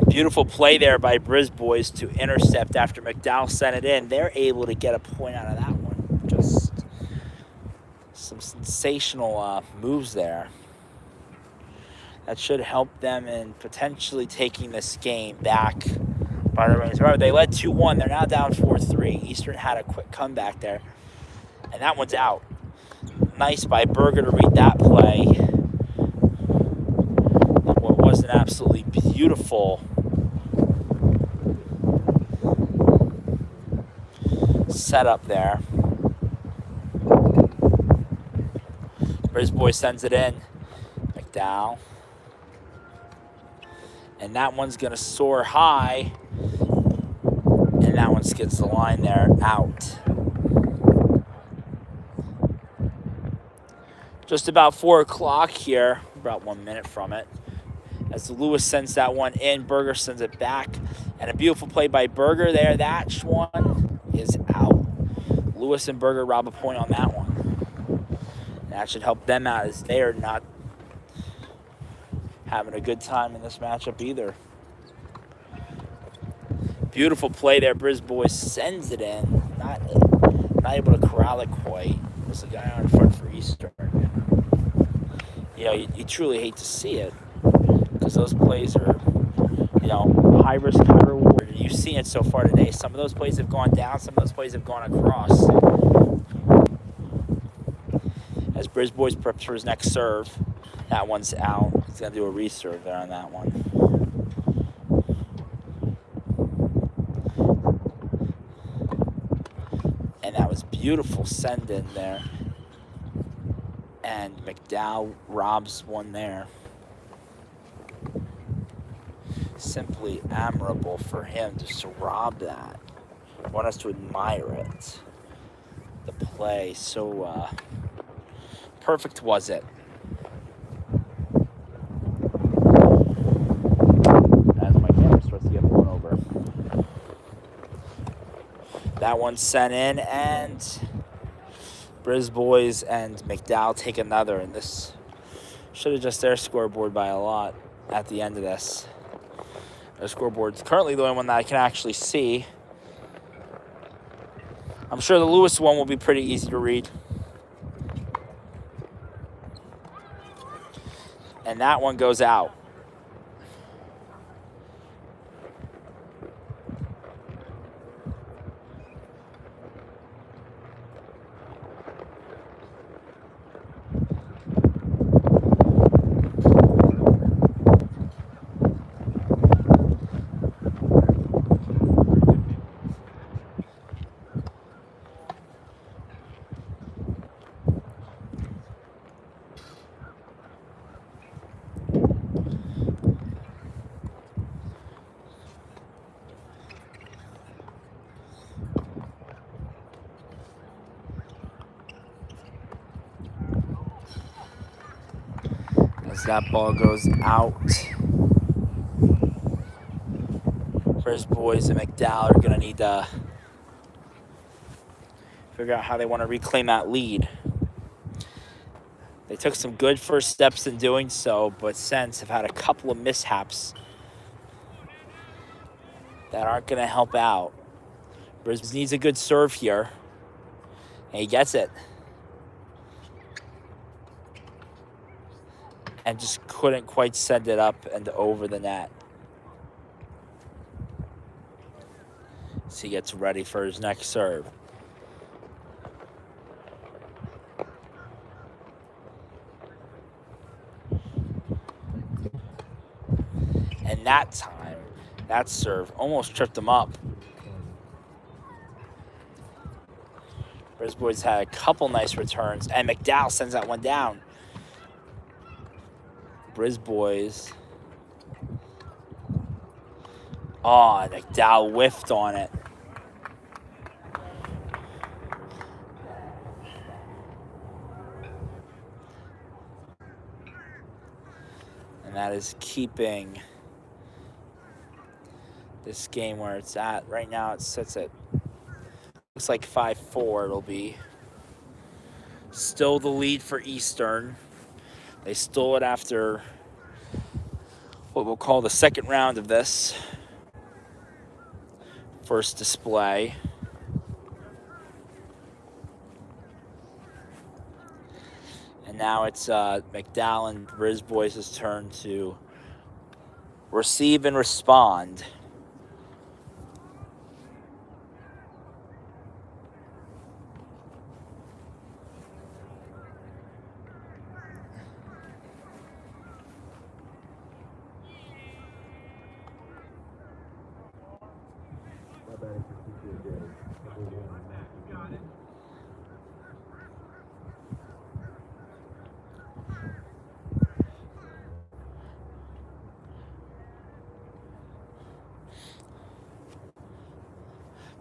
Speaker 1: Beautiful play there by Briz Boys to intercept after McDowell sent it in. They're able to get a point out of that one. Just some sensational moves there. That should help them in potentially taking this game back by the reins. Remember, they led 2-1. They're now down 4-3. Eastern had a quick comeback there. And that one's out. Nice by Berger to read that play. What was an absolutely beautiful setup there. Briz Boy sends it in. McDowell. And that one's going to soar high. And that one skids the line there. Out. Just about 4 o'clock here. About 1 minute from it. As Lewis sends that one in, Berger sends it back. And a beautiful play by Berger there. That one is out. Lewis and Berger rob a point on that one. That should help them out, as they are not having a good time in this matchup either. Beautiful play there. Briz Boys sends it in. Not able to corral it quite. There's a guy on front for Eastern. You know, you truly hate to see it, because those plays are, you know, high risk, high reward. You've seen it so far today. Some of those plays have gone down. Some of those plays have gone across. As Briz Boys preps for his next serve, that one's out. He's going to do a reserve there on that one. And that was beautiful send in there. And McDowell robs one there. Simply admirable for him just to rob that. I want us to admire it. The play, so perfect was it. As my camera starts to get blown over. That one sent in, and Briz Boys and McDowell take another, and this should adjust their scoreboard by a lot at the end of this. Their scoreboard's currently the only one that I can actually see. I'm sure the Lewis one will be pretty easy to read. And that one goes out. As that ball goes out, Briz Boys and McDowell are going to need to figure out how they want to reclaim that lead. They took some good first steps in doing so, but since have had a couple of mishaps that aren't going to help out. Briz needs a good serve here, and he gets it. And just couldn't quite send it up and over the net. as he gets ready for his next serve. And that time, that serve almost tripped him up. Brisbois had a couple nice returns, and McDowell sends that one down. Brisbois. Oh, McDowell whiffed on it. And that is keeping this game where it's at. Right now it sits at, looks like 5-4 it'll be. Still the lead for Eastern. They stole it after what we'll call the second round of this first display. And now it's McDowell and Brisbois' turn to receive and respond.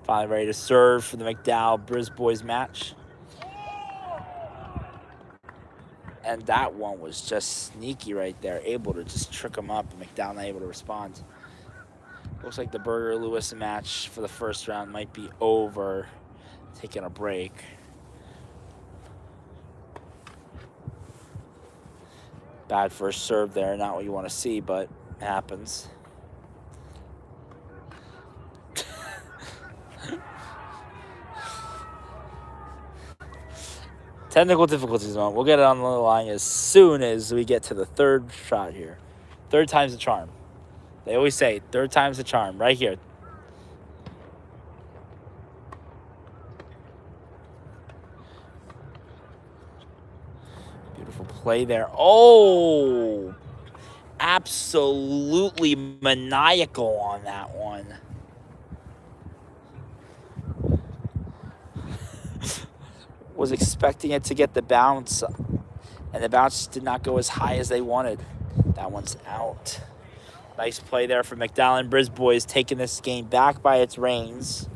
Speaker 1: Finally ready to serve for the McDowell-Brisbois match. And that one was just sneaky right there, able to just trick him up, and McDowell not able to respond. Looks like the Berger-Lewis match for the first round might be over, taking a break. Bad first serve there, not what you want to see, but it happens. Technical difficulties, man. We'll get it on the line as soon as we get to the third shot here. Third time's the charm. They always say third time's the charm. Right here. Beautiful play there. Oh! Absolutely maniacal on that one. Was expecting it to get the bounce, and the bounce did not go as high as they wanted. That one's out. Nice play there for McDowell and Brisbois, taking this game back by its reins.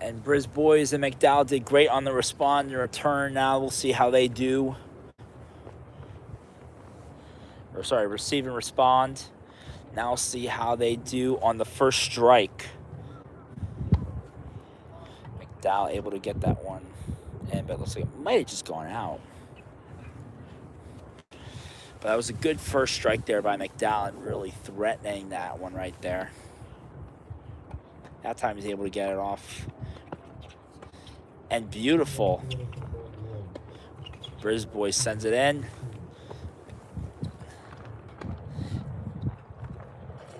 Speaker 1: And Brisbois and McDowell did great on the respond and return. Now we'll see how they do. Or sorry, receive and respond. Now we'll see how they do on the first strike. McDowell able to get that one. And but it looks like it might have just gone out. But that was a good first strike there by McDowell and really threatening that one right there. That time he's able to get it off. And beautiful. Brisbois sends it in.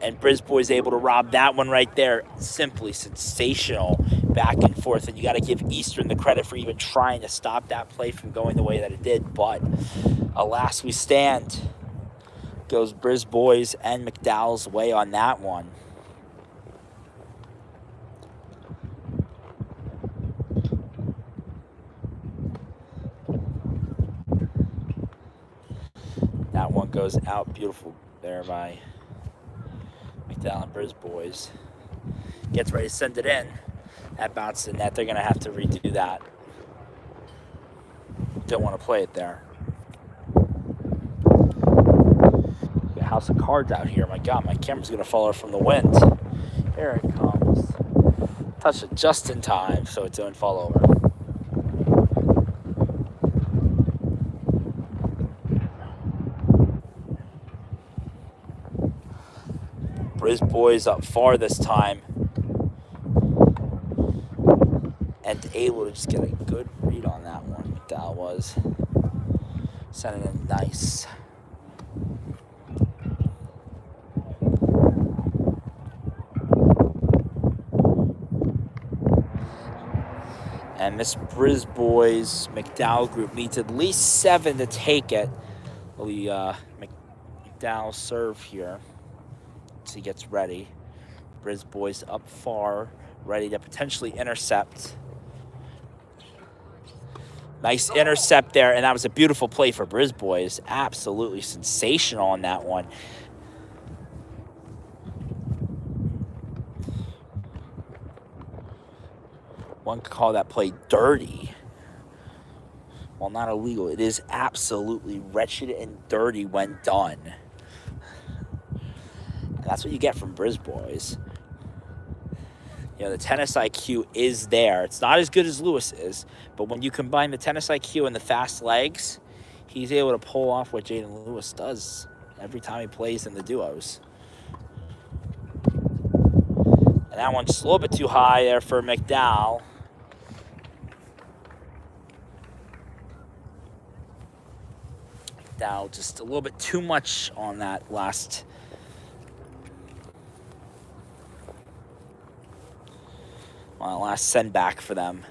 Speaker 1: And Brisbois able to rob that one right there. Simply sensational back and forth. And you got to give Eastern the credit for even trying to stop that play from going the way that it did. But alas, we stand. Goes Brisbois and McDowell's way on that one. That one goes out. Beautiful there by McDowell and Brisbois. Gets ready to send it in. That bounced the net. They're going to have to redo that. didn't want to play it there. Got a house of cards out here. My God, my camera's going to fall off from the wind. Here it comes. Touch it just in time so it don't fall over. Briz boys up far this time. And able to just get a good read on that one. McDowell was. Sending in nice. And this Briz boys McDowell group needs at least 7 to take it. McDowell serve here. He gets ready. Briz boys up far, ready to potentially intercept. Nice intercept there, and that was a beautiful play for Briz boys. Absolutely sensational on that one. One could call that play dirty. Well, not illegal. It is absolutely wretched and dirty when done. And that's what you get from Briz boys. You know, the tennis IQ is there. It's not as good as Lewis is, but when you combine the tennis IQ and the fast legs, he's able to pull off what Jaden Lewis does every time he plays in the duos. And that one's a little bit too high there for McDowell. McDowell just a little bit too much on that last. Last send back for them.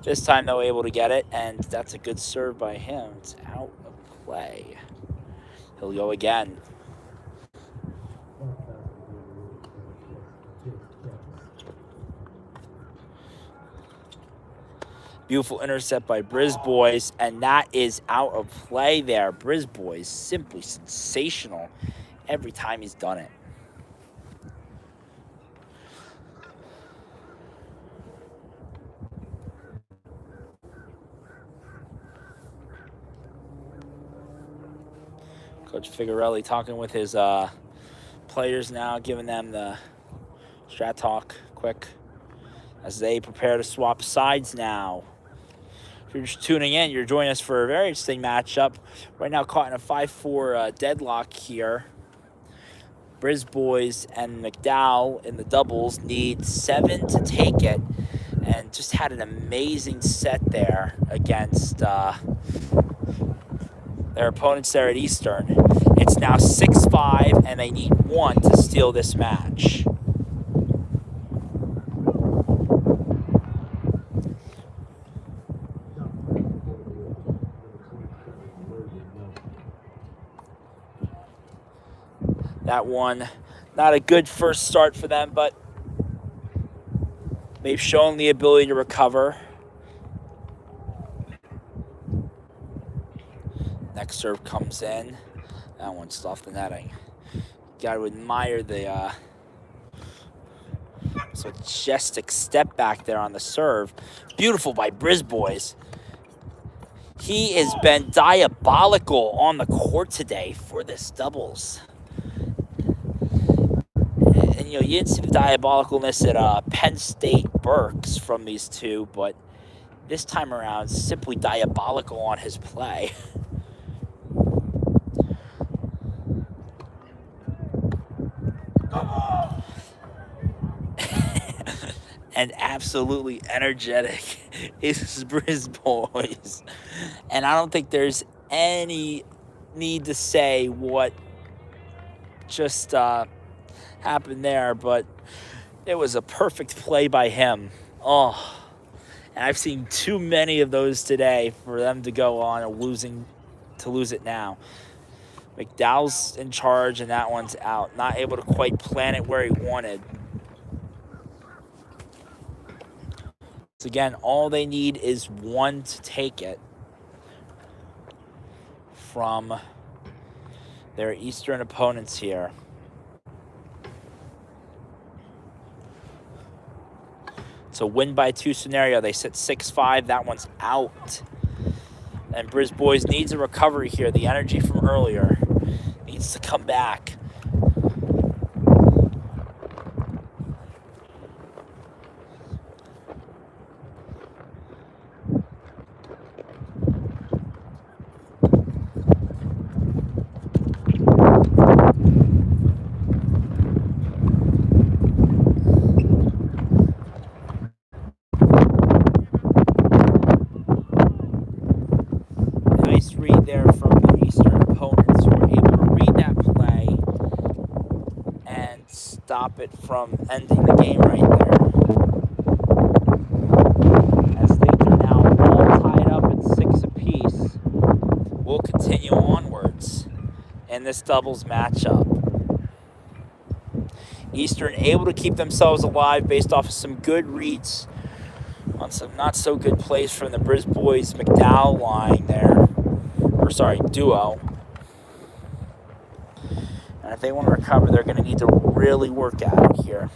Speaker 1: This time they were able to get it, and that's a good serve by him. It's out of play. He'll go again. Beautiful intercept by Briz boys, and that is out of play there. Briz boys simply sensational every time he's done it. Coach Figarelli talking with his players now, giving them the strat talk quick as they prepare to swap sides now. If you're just tuning in, you're joining us for a very interesting matchup. Right now caught in a 5-4 deadlock here. Briz boys and McDowell in the doubles need 7 to take it, and just had an amazing set there against their opponents there at Eastern. It's now 6-5, and they need 1 to steal this match. That one, not a good first start for them, but they've shown the ability to recover. Next serve comes in. That one's off the netting. Got to admire the majestic step back there on the serve. Beautiful by Briz boys. He has been diabolical on the court today for this doubles. And you know, you didn't see the diabolicalness at Penn State Berks from these two, but this time around, simply diabolical on his play. And absolutely energetic is Briz boys. And I don't think there's any need to say what just happened there, but it was a perfect play by him. Oh, and I've seen too many of those today for them to go on and lose it now. McDowell's in charge, and that one's out. Not able to quite plan it where he wanted. So again, all they need is 1 to take it from their Eastern opponents here. It's a win by 2 scenario. They sit 6-5. That one's out. And Briz Boys needs a recovery here. The energy from earlier needs to come back. Nice read there from the Eastern opponents who were able to read that play and stop it from ending the game right there. As things are now all tied up at 6 apiece, we'll continue onwards in this doubles matchup. Eastern able to keep themselves alive based off of some good reads on some not so good plays from the Briz Boys McDowell line there. Duo. And if they want to recover, they're going to need to really work at it here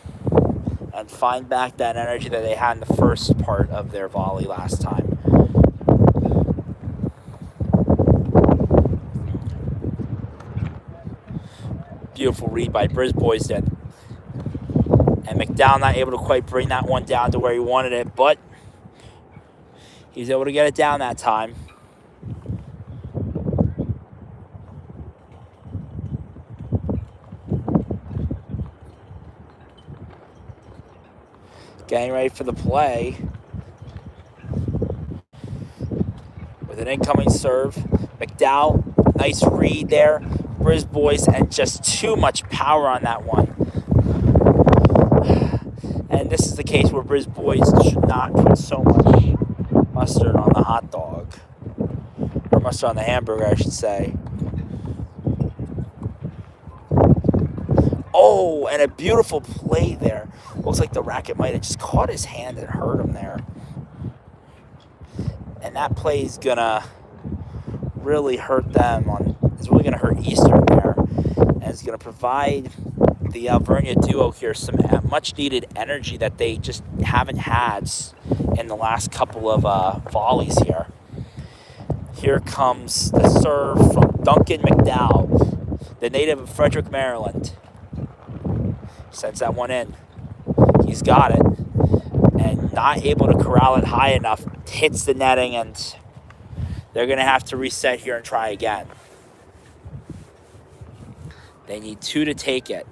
Speaker 1: and find back that energy that they had in the first part of their volley last time. Beautiful read by Briz Boys then. And McDowell not able to quite bring that one down to where he wanted it, but he's able to get it down that time. Getting ready for the play with an incoming serve. McDowell, nice read there. Briz Boys, and just too much power on that one. And this is the case where Briz Boys should not put so much mustard on the hot dog. Or mustard on the hamburger, I should say. Oh, and a beautiful play there. Looks like the racket might have just caught his hand and hurt him there. And that play is going to really hurt them. It's really going to hurt Eastern there. And it's going to provide the Alvernia duo here some much-needed energy that they just haven't had in the last couple of volleys here. Here comes the serve from Duncan McDowell, the native of Frederick, Maryland. Sends that one in. He's got it. And not able to corral it high enough. Hits the netting, and they're going to have to reset here and try again. They need 2 to take it.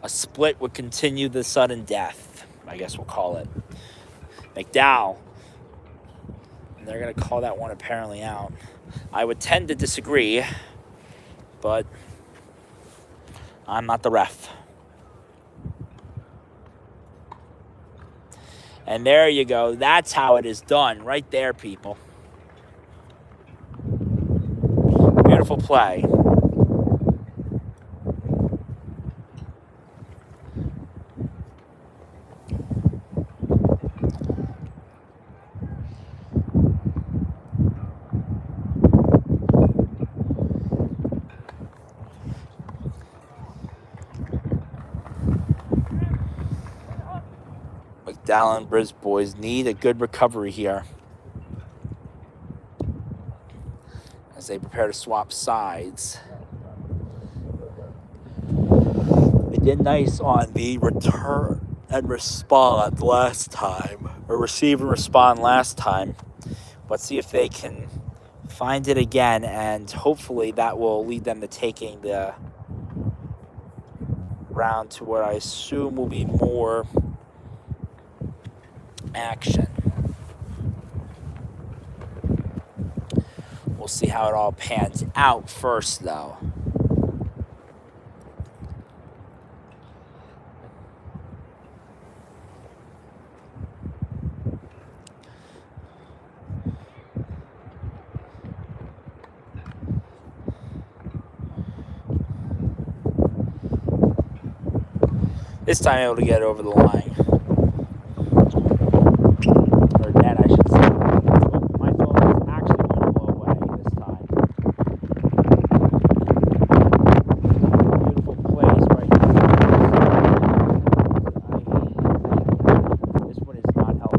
Speaker 1: A split would continue the sudden death, I guess we'll call it. McDowell. And they're going to call that one apparently out. I would tend to disagree, but I'm not the ref. And there you go. That's how it is done right there, people. Beautiful play. McDowell and Briz Boys need a good recovery here as they prepare to swap sides. They did nice on the return and respond last time, or receive and respond last time. Let's see if they can find it again, and hopefully that will lead them to taking the round to what I assume will be more action. We'll see how it all pans out first, though. This time able to get it over the line. Or net, I should say. Oh, my phone is actually going to blow away this time. Beautiful plays right now. This one is not helpful.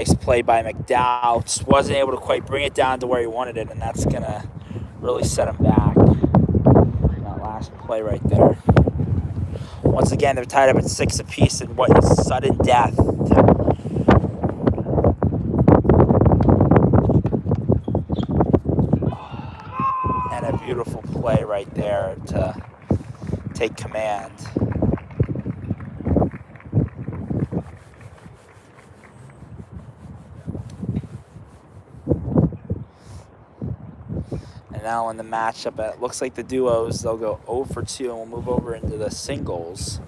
Speaker 1: Nice play by McDowell. Just wasn't able to quite bring it down to where he wanted it, and that's going to really set him back. That last play right there. Once again, they're tied up at 6 apiece in what is sudden death. And a beautiful play right there to take command. And now in the matchup, it looks like the duos, they'll go 0 for 2, and we'll move over into the singles.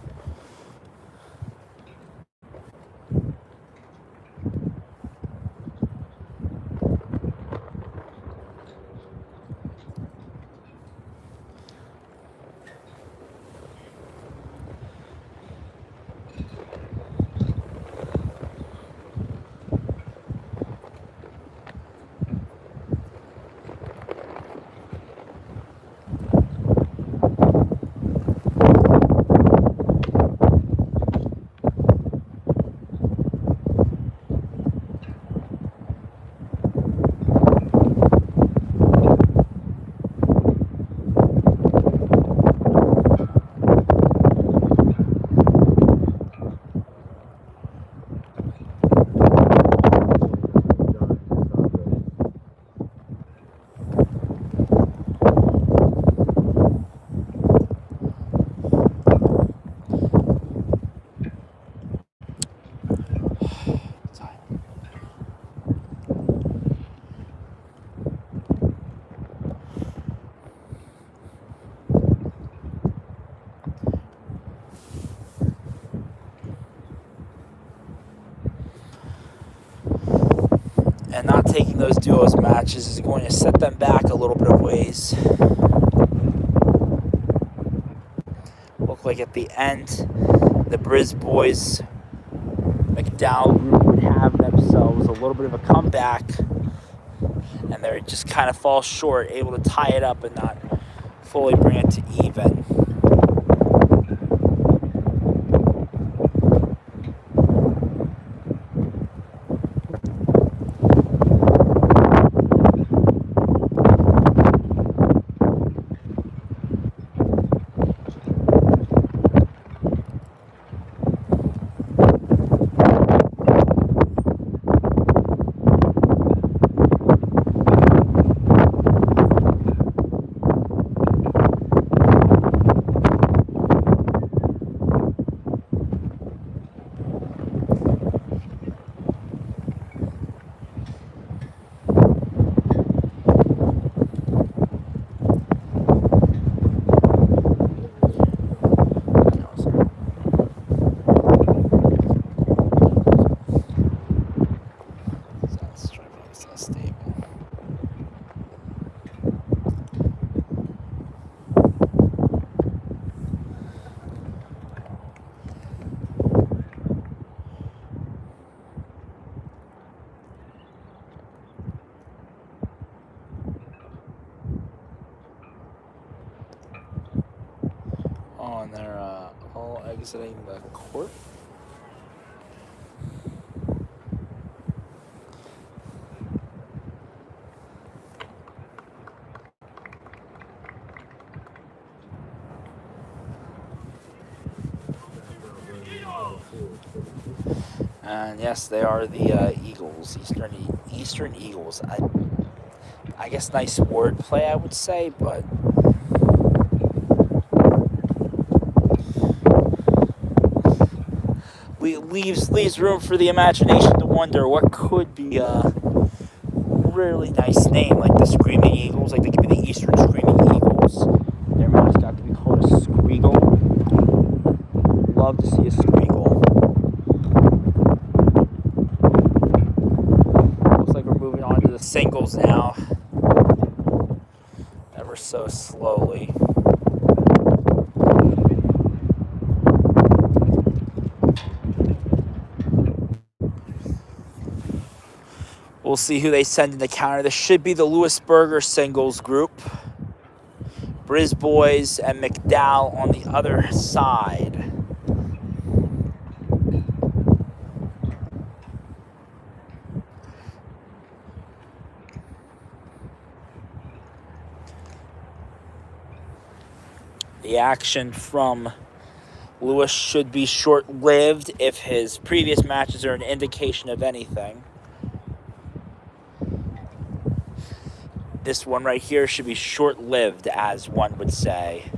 Speaker 1: And not taking those duos matches is going to set them back a little bit of ways. Look like at the end, the Briz boys, McDowell group would have themselves a little bit of a comeback, and they just kind of fall short, able to tie it up and not fully bring it to even. And they're all exiting the court. And yes, they are the Eagles, Eastern Eagles. I guess nice wordplay, I would say, but leaves room for the imagination to wonder what could be a really nice name, like the Screaming Eagles. Like they could be the Eastern Screaming Eagles. Their mascot could be called a Screagle. Love to see a Screagle. Looks like we're moving on to the singles now, ever so slowly. We'll see who they send in the counter. This should be the Lewisburger singles group. Briz Boys and McDowell on the other side. The action from Lewis should be short-lived if his previous matches are an indication of anything. This one right here should be short-lived, as one would say.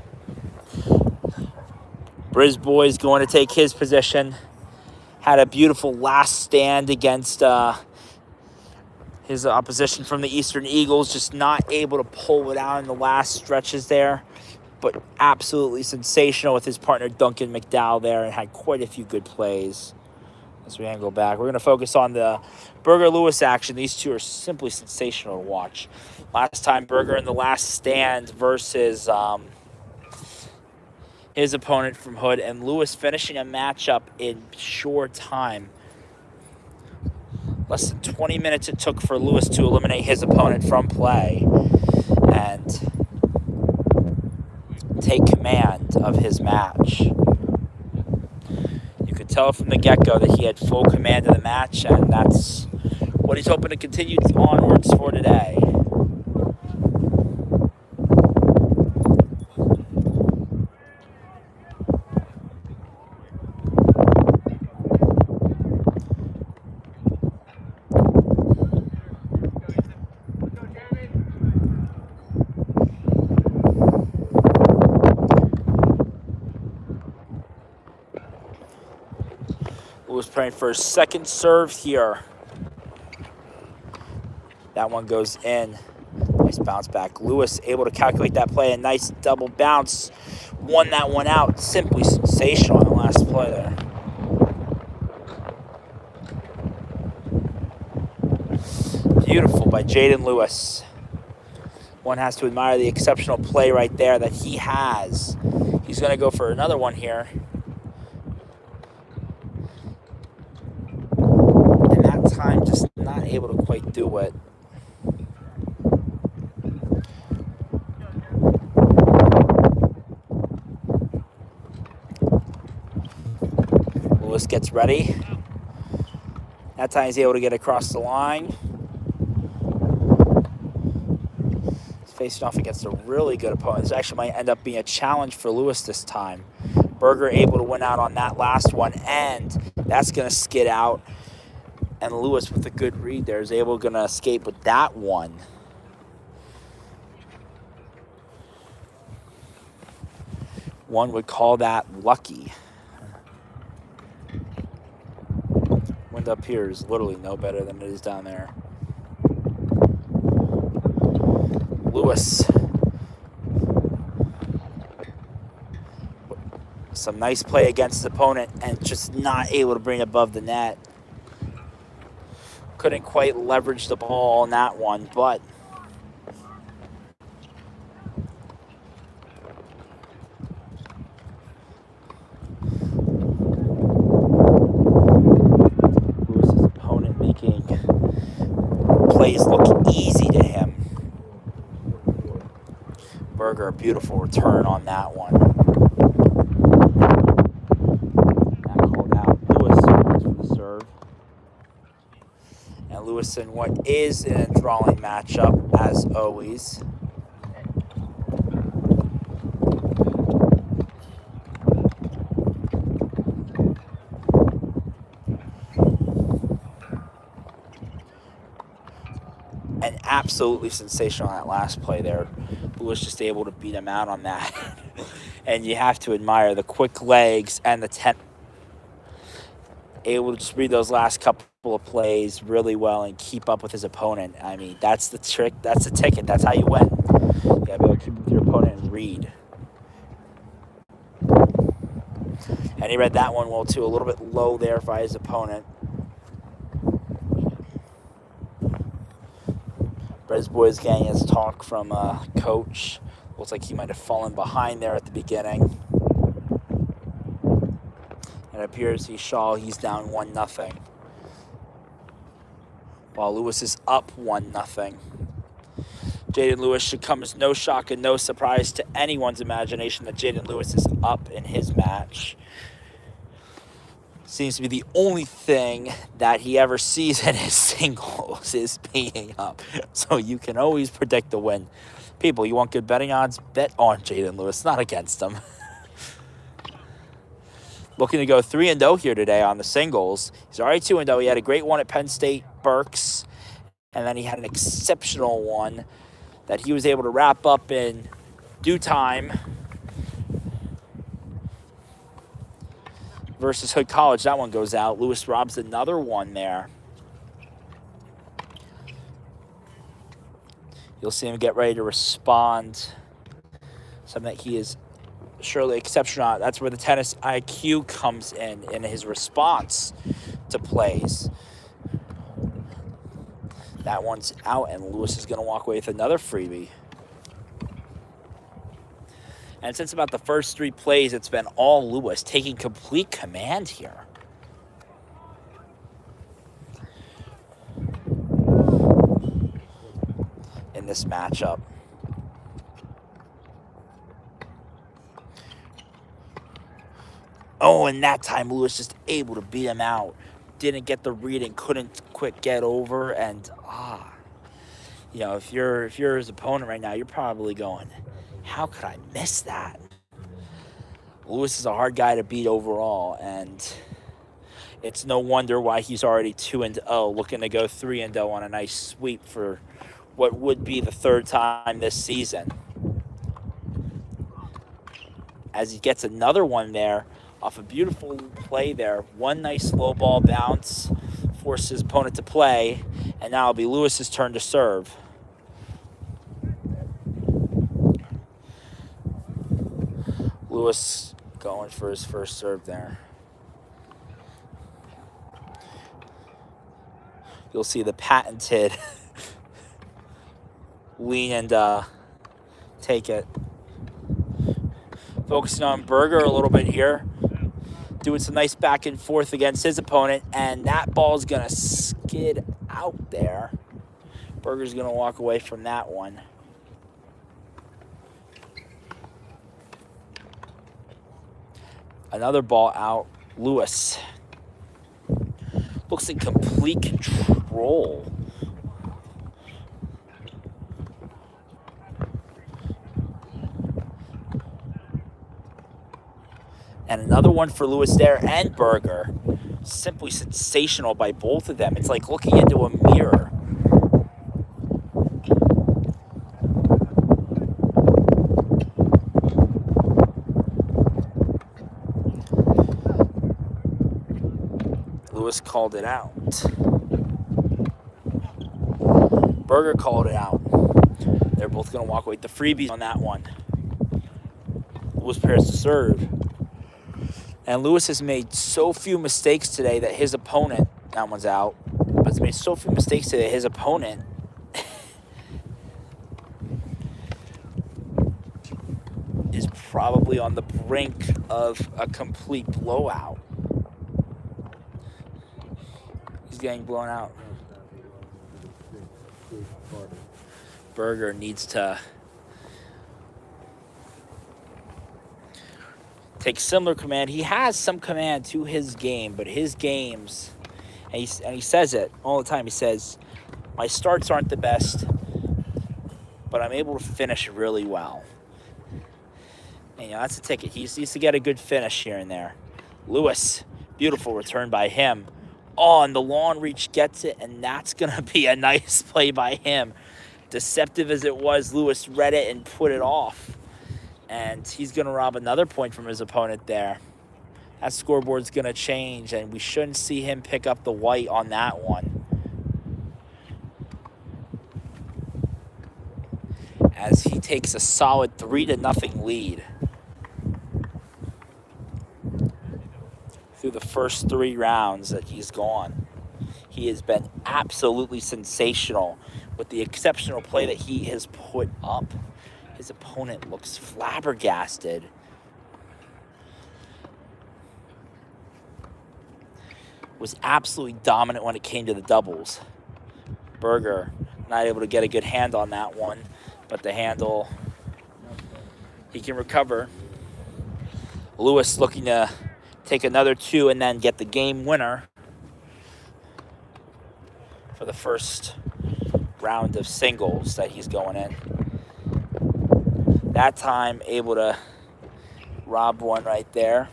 Speaker 1: Brisboy's going to take his position. Had a beautiful last stand against his opposition from the Eastern Eagles, just not able to pull it out in the last stretches there, but absolutely sensational with his partner Duncan McDowell there, and had quite a few good plays. As we angle back, we're going to focus on the Berger-Lewis action. These two are simply sensational to watch. Last time, Berger in the last stand versus his opponent from Hood, and Lewis finishing a matchup in short time. Less than 20 minutes it took for Lewis to eliminate his opponent from play and take command of his match. You could tell from the get-go that he had full command of the match, and that's what he's hoping to continue onwards for today. Lewis praying for his second serve here. That one goes in. Nice bounce back. Lewis able to calculate that play. A nice double bounce. Won that one out. Simply sensational on the last play there. Beautiful by Jaden Lewis. One has to admire the exceptional play right there that he has. He's going to go for another one here. Time just not able to quite do it. Lewis gets ready. That time he's able to get across the line. He's facing off against a really good opponent. This actually might end up being a challenge for Lewis this time. Berger able to win out on that last one, and that's going to skid out. And Lewis, with a good read there, is able to escape with that one. One would call that lucky. Wind up here is literally no better than it is down there. Lewis. Some nice play against his opponent and just not able to bring it above the net. Couldn't quite leverage the ball on that one, but Lewis's opponent making plays look easy to him. Berger, a beautiful return on that one. That called out. Lewis for the serve. And Lewis in what is an enthralling matchup, as always. And absolutely sensational on that last play there. Lewis just able to beat him out on that. And you have to admire the quick legs and the able to just read those last couple of plays really well and keep up with his opponent. I mean, that's the trick. That's the ticket. That's how you win. You got to be able to keep up with your opponent and read. And he read that one well, too. A little bit low there by his opponent. Brisboy's getting his talk from coach. Looks like he might have fallen behind there at the beginning. It appears he's down 1-0. While Lewis is up 1-0. Jaden Lewis should come as no shock and no surprise to anyone's imagination that Jaden Lewis is up in his match. Seems to be the only thing that he ever sees in his singles is being up. So you can always predict the win People, you want good betting odds? Bet on Jaden Lewis, not against him. Looking to go 3-0 here today on the singles. He's already 2-0. He had a great one at Penn State Berks, and then he had an exceptional one that he was able to wrap up in due time versus Hood College. That one goes out. Lewis robs another one there. You'll see him get ready to respond. Something that he is surely exceptional at. That's where the tennis IQ comes in his response to plays. That one's out, and Lewis is going to walk away with another freebie. And since about the first 3 plays, it's been all Lewis taking complete command here. In this matchup. Oh, and that time Lewis just able to beat him out. Didn't get the read and couldn't quick get over. And you know, if you're his opponent right now, you're probably going, how could I miss that? Lewis is a hard guy to beat overall, and it's no wonder why he's already 2-0, looking to go 3-0 on a nice sweep for what would be the 3rd time this season. As he gets another one there off a beautiful play there. One nice low ball bounce, forces his opponent to play, and now it'll be Lewis's turn to serve. Lewis going for his first serve there. You'll see the patented lean and take it. Focusing on Berger a little bit here. Doing some nice back and forth against his opponent, and that ball's going to skid out there. Berger's going to walk away from that one. Another ball out. Lewis looks in complete control. And another one for Lewis there and Berger. Simply sensational by both of them. It's like looking into a mirror. Lewis called it out. Berger called it out. They're both going to walk away with the freebies on that one. Lewis prepares to serve. And Lewis has made so few mistakes today that his opponent, that one's out, but he's made so few mistakes today that his opponent is probably on the brink of a complete blowout. He's getting blown out. Berger needs to take similar command. He has some command to his game, but his games, and he says it all the time, he says, my starts aren't the best, but I'm able to finish really well. And, that's the ticket. He needs to get a good finish here and there. Lewis, beautiful return by him. Oh, and the long reach gets it, and that's going to be a nice play by him. Deceptive as it was, Lewis read it and put it off. And he's going to rob another point from his opponent there. That scoreboard's going to change, and we shouldn't see him pick up the white on that one. As he takes a solid 3-0 lead through the first 3 rounds that he's gone. He has been absolutely sensational with the exceptional play that he has put up. His opponent looks flabbergasted. Was absolutely dominant when it came to the doubles. Berger not able to get a good hand on that one, but the handle he can recover. Lewis looking to take another 2 and then get the game winner for the first round of singles that he's going in. That time, able to rob one right there.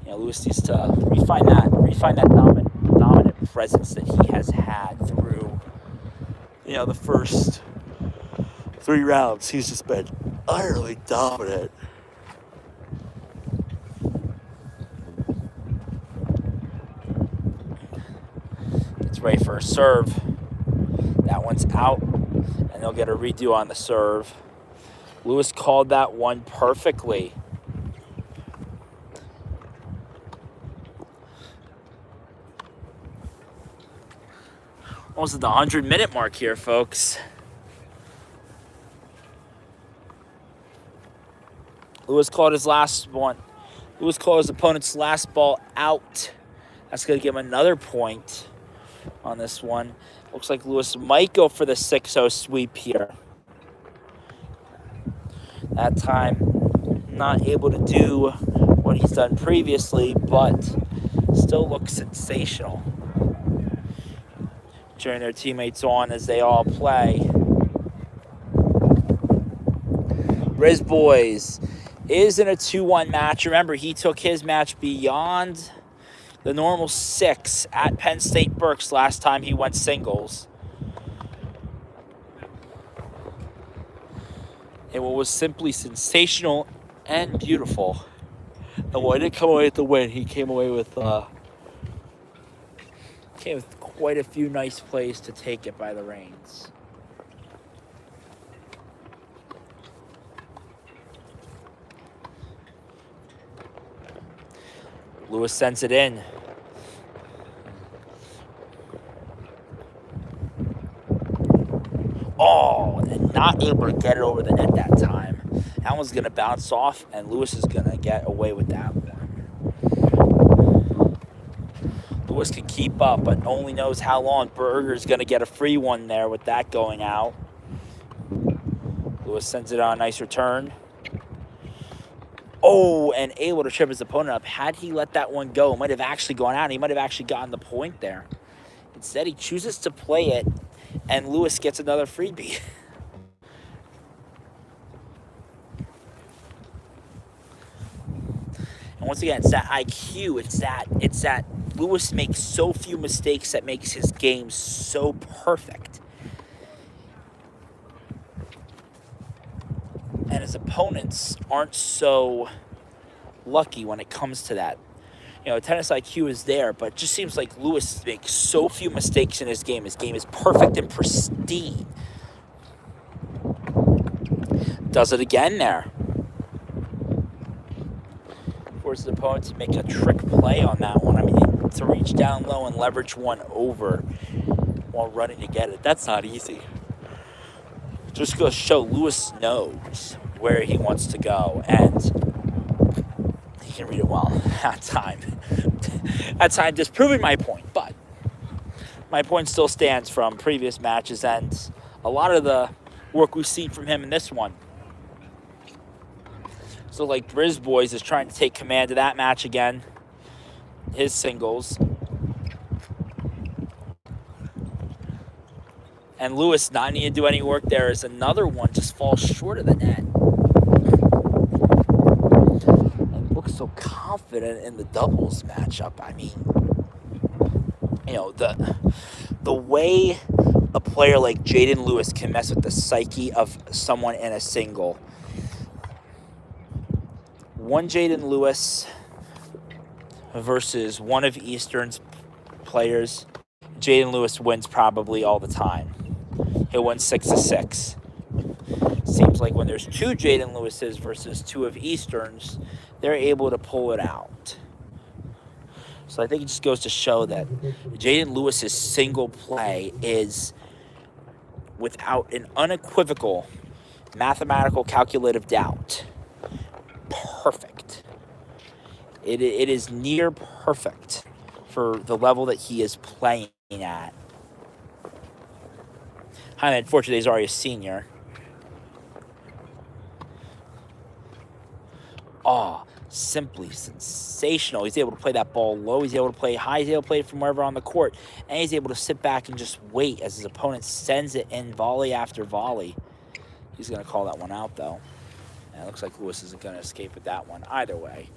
Speaker 1: You know, Lewis needs to refine that dominant presence that he has had through, you know, the first 3 rounds. He's just been utterly dominant. Gets ready for a serve. That one's out, and they'll get a redo on the serve. Lewis called that one perfectly. Almost at the 100-minute mark here, folks. Lewis called his last one. Lewis called his opponent's last ball out. That's going to give him another point on this one. Looks like Lewis might go for the 6-0 sweep here. That time, not able to do what he's done previously, but still looks sensational. Cheering their teammates on as they all play. Riz Boys is in a 2-1 match. Remember, he took his match beyond the normal 6 at Penn State Berks last time he went singles. And what was simply sensational and beautiful. And while he didn't come away with the win, he came away with quite a few nice plays to take it by the reins. Lewis sends it in. Oh, and not able to get it over the net that time. That one's going to bounce off, and Lewis is going to get away with that one. Lewis can keep up, but only knows how long. Berger's going to get a free one there with that going out. Lewis sends it on a nice return. Oh, and able to trip his opponent up. Had he let that one go, it might have actually gone out. He might have actually gotten the point there. Instead, he chooses to play it, and Lewis gets another freebie. And once again, it's that IQ. It's that Lewis makes so few mistakes that makes his game so perfect. And his opponents aren't so lucky when it comes to that. You know, tennis IQ is there, but it just seems like Lewis makes so few mistakes in his game. His game is perfect and pristine. Does it again there. Forces the opponent to make a trick play on that one. I mean, to reach down low and leverage one over while running to get it. That's not easy. Just goes to show Lewis knows where he wants to go, and he can read it well at time. At time, just proving my point, but my point still stands from previous matches and a lot of the work we've seen from him in this one. So, like, Riz Boys is trying to take command of that match again, his singles. And Lewis not needing to do any work there as another one just falls short of the net. And looks so confident in the doubles matchup. I mean, you know, the way a player like Jaden Lewis can mess with the psyche of someone in a single. One Jaden Lewis versus one of Eastern's players, Jaden Lewis wins probably all the time. He'll win 6-6. Seems like when there's 2 Jaden Lewises versus 2 of Easterns, they're able to pull it out. So I think it just goes to show that Jaden Lewis's single play is, without an unequivocal mathematical calculative doubt, perfect. It is near perfect for the level that he is playing at. I mean, unfortunately, he's already a senior. Oh, simply sensational. He's able to play that ball low. He's able to play high. He's able to play it from wherever on the court. And he's able to sit back and just wait as his opponent sends it in volley after volley. He's going to call that one out, though. And it looks like Lewis isn't going to escape with that one either way.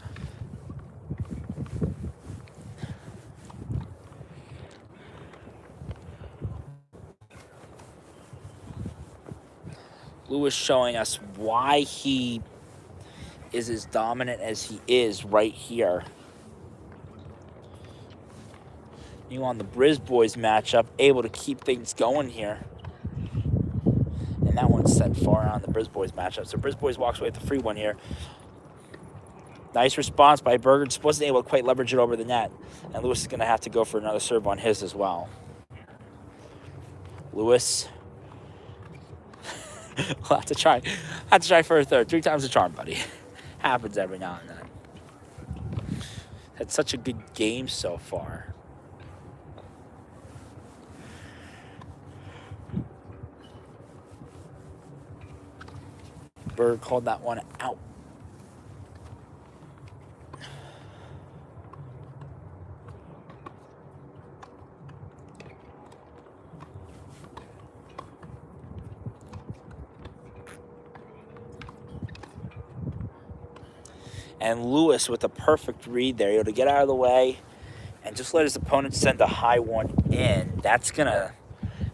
Speaker 1: Lewis showing us why he is as dominant as he is right here. You on the Briz Boys matchup, able to keep things going here. And that one's set far on the Briz Boys matchup. So Briz Boys walks away with the free one here. Nice response by Berger. Just wasn't able to quite leverage it over the net. And Lewis is going to have to go for another serve on his as well. Lewis. We'll have to try for a third. 3 times the charm, buddy. Happens every now and then. Had such a good game so far. Berg called that one out. And Lewis with a perfect read there, able to get out of the way and just let his opponent send a high one in. That's gonna,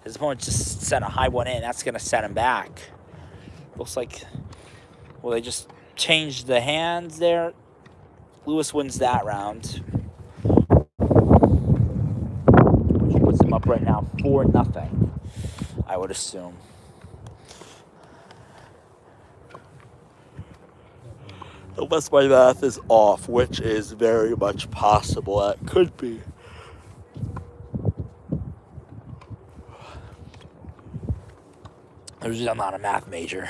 Speaker 1: his opponent just sent a high one in. That's gonna set him back. Looks like, well, they just changed the hands there. Lewis wins that round, which puts him up right now 4-0, I would assume. Unless my math is off, which is very much possible. That could be. I'm not a math major.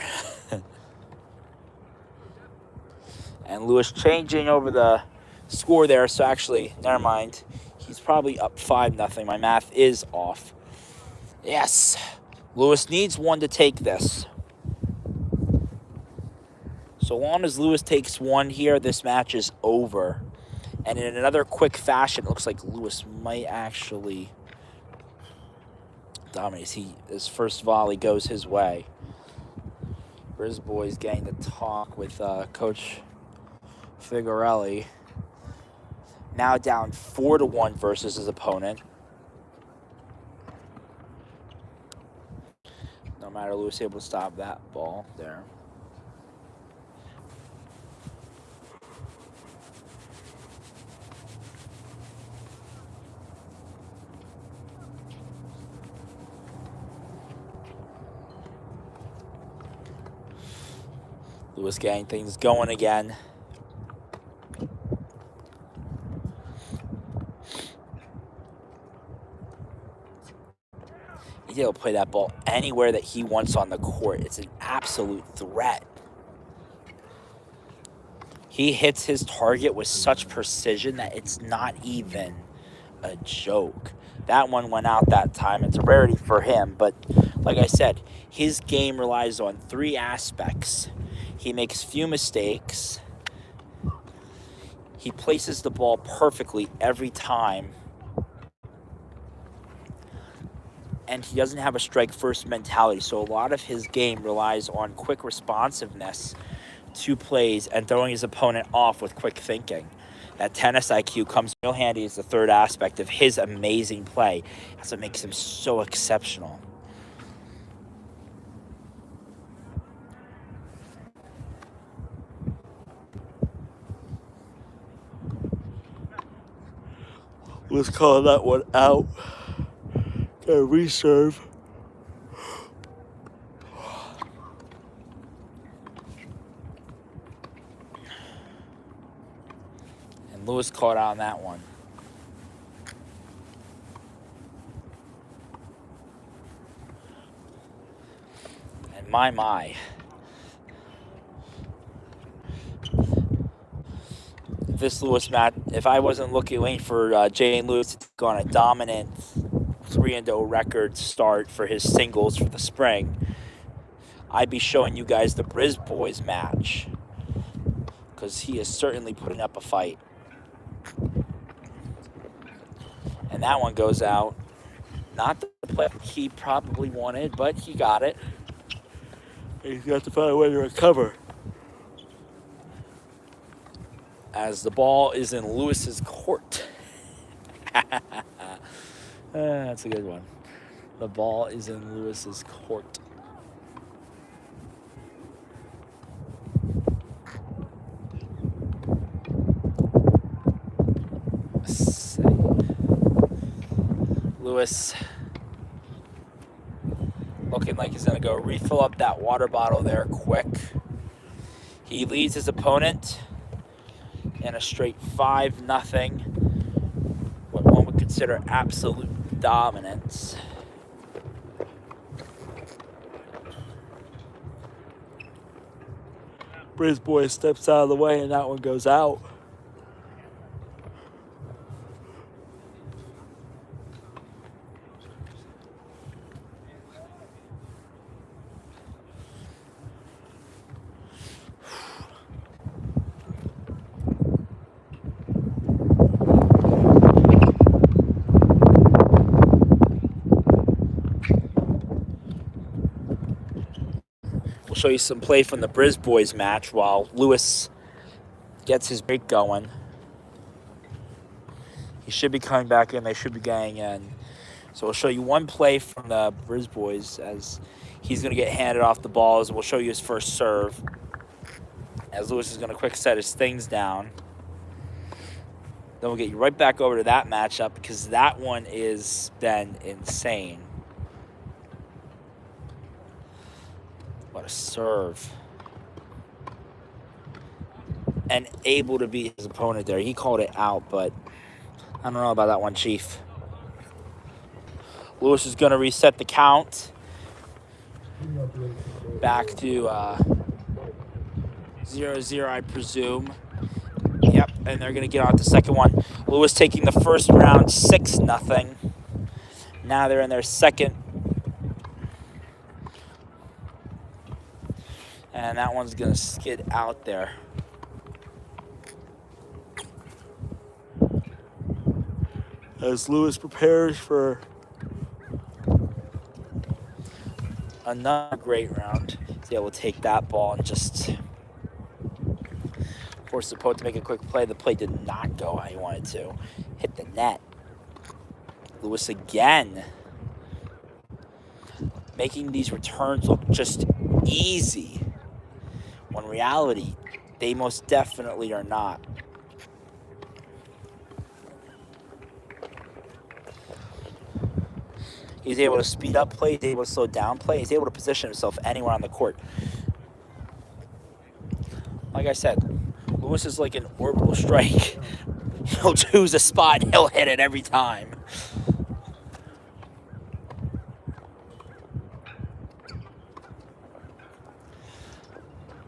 Speaker 1: And Lewis changing over the score there. So actually, never mind. He's probably up 5-0. My math is off. Yes. Lewis needs one to take this. So long as Lewis takes one here, this match is over. And in another quick fashion, it looks like Lewis might actually dominate. His first volley goes his way. Briz Boys getting to talk with Coach Figuarelli. Now down 4-1 versus his opponent. No matter, Lewis able to stop that ball there. Lewis getting things going again. He's able to play that ball anywhere that he wants on the court. It's an absolute threat. He hits his target with such precision that it's not even a joke. That one went out that time. It's a rarity for him, but like I said, his game relies on 3 aspects. He makes few mistakes. He places the ball perfectly every time. And he doesn't have a strike-first mentality, so a lot of his game relies on quick responsiveness to plays and throwing his opponent off with quick thinking. That tennis IQ comes real handy as the third aspect of his amazing play. That's what makes him so exceptional. Let's call that one out. Got a reserve. And Lewis caught out on that one. And my. This Lewis match, if I wasn't waiting for Jane Lewis to go on a dominant 3-0 record start for his singles for the spring, I'd be showing you guys the Briz Boys match, because he is certainly putting up a fight. And that one goes out. Not the play he probably wanted, but he got it. He's got to find a way to recover. As the ball is in Lewis's court. That's a good one. The ball is in Lewis's court. Lewis looking like he's going to go refill up that water bottle there quick. He leads his opponent in a straight 5-0. What one would consider absolute dominance. Brisboy steps out of the way and that one goes out. Show you some play from the Brisboys match while Lewis gets his break going. He should be coming back in. They should be getting in. So we'll show you one play from the Brisboys as he's going to get handed off the balls. We'll show you his first serve as Lewis is going to quick set his things down. Then we'll get you right back over to that matchup because that one is then insane. What a serve. And able to beat his opponent there. He called it out, but I don't know about that one, Chief. Lewis is going to reset the count. Back to 0-0, I presume. Yep, and they're going to get on to the second one. Lewis taking the first round 6-0. Now they're in their second. And that one's going to skid out there. As Lewis prepares for another great round. He's able to take that ball and just force the opponent to make a quick play. The play did not go how he wanted to. Hit the net. Lewis again. Making these returns look just easy. When in reality, they most definitely are not. He's able to speed up play. He's able to slow down play. He's able to position himself anywhere on the court. Like I said, Lewis is like an orbital strike. He'll choose a spot and he'll hit it every time.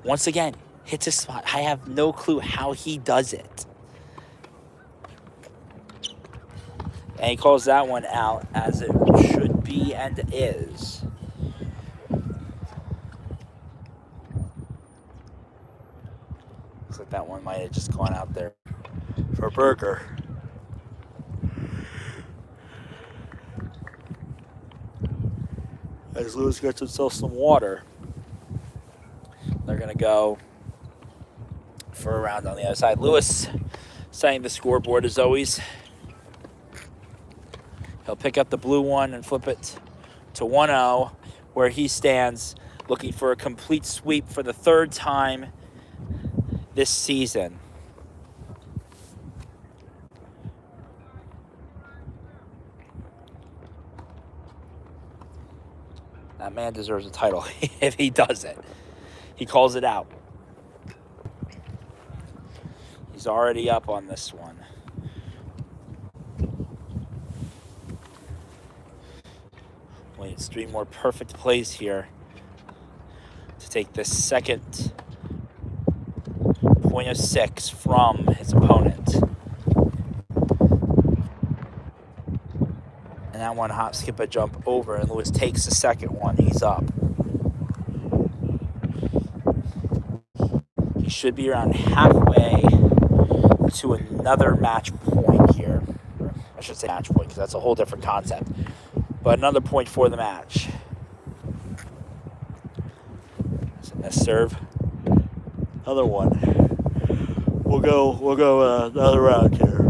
Speaker 1: Once again, hits a spot. I have no clue how he does it. And he calls that one out as it should be and is. Looks like that one might have just gone out there for a burger. As Lewis gets himself some water, they're going to go for a round on the other side. Lewis setting the scoreboard as always. He'll pick up the blue one and flip it to 1-0, where he stands looking for a complete sweep for the third time this season. That man deserves a title if he does it. He calls it out. He's already up on this one. We need 3 more perfect plays here to take the second point of 6 from his opponent. And that one hop, skip, a jump over, and Lewis takes the second one. He's up. He should be around halfway to another match point here. I should say match point because that's a whole different concept. But another point for the match. this serve.
Speaker 2: Other one. We'll go another round here.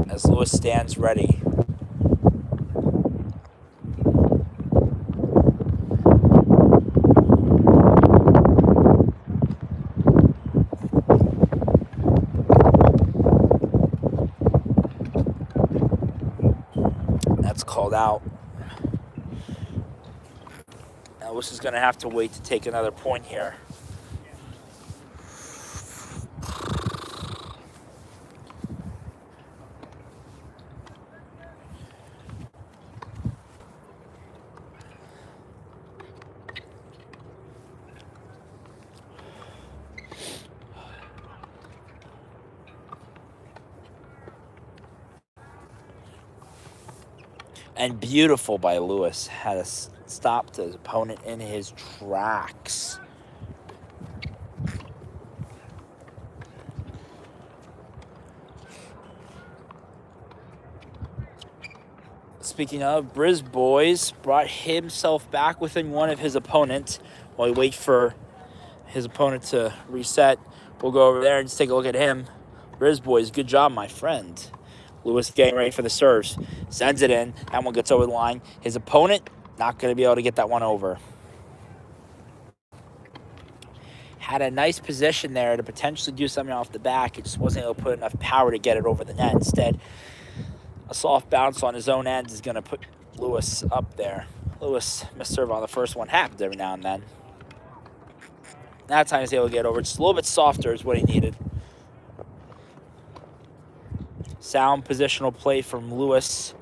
Speaker 1: As Lewis stands ready. That's called out. Now Lewis is going to have to wait to take another point here. And beautiful by Lewis. Had to stop his opponent in his tracks. Speaking of, Briz Boys brought himself back within one of his opponents. While we wait for his opponent to reset, we'll go over there and just take a look at him. Briz Boys, good job, my friend. Lewis getting ready for the serves. Sends it in. That one gets over the line. His opponent, not going to be able to get that one over. Had a nice position there to potentially do something off the back. It just wasn't able to put enough power to get it over the net. Instead, a soft bounce on his own end is going to put Lewis up there. Lewis missed serve on the first one. Happens every now and then. That time he's able to get over. Just a little bit softer is what he needed. Sound positional play from Lewis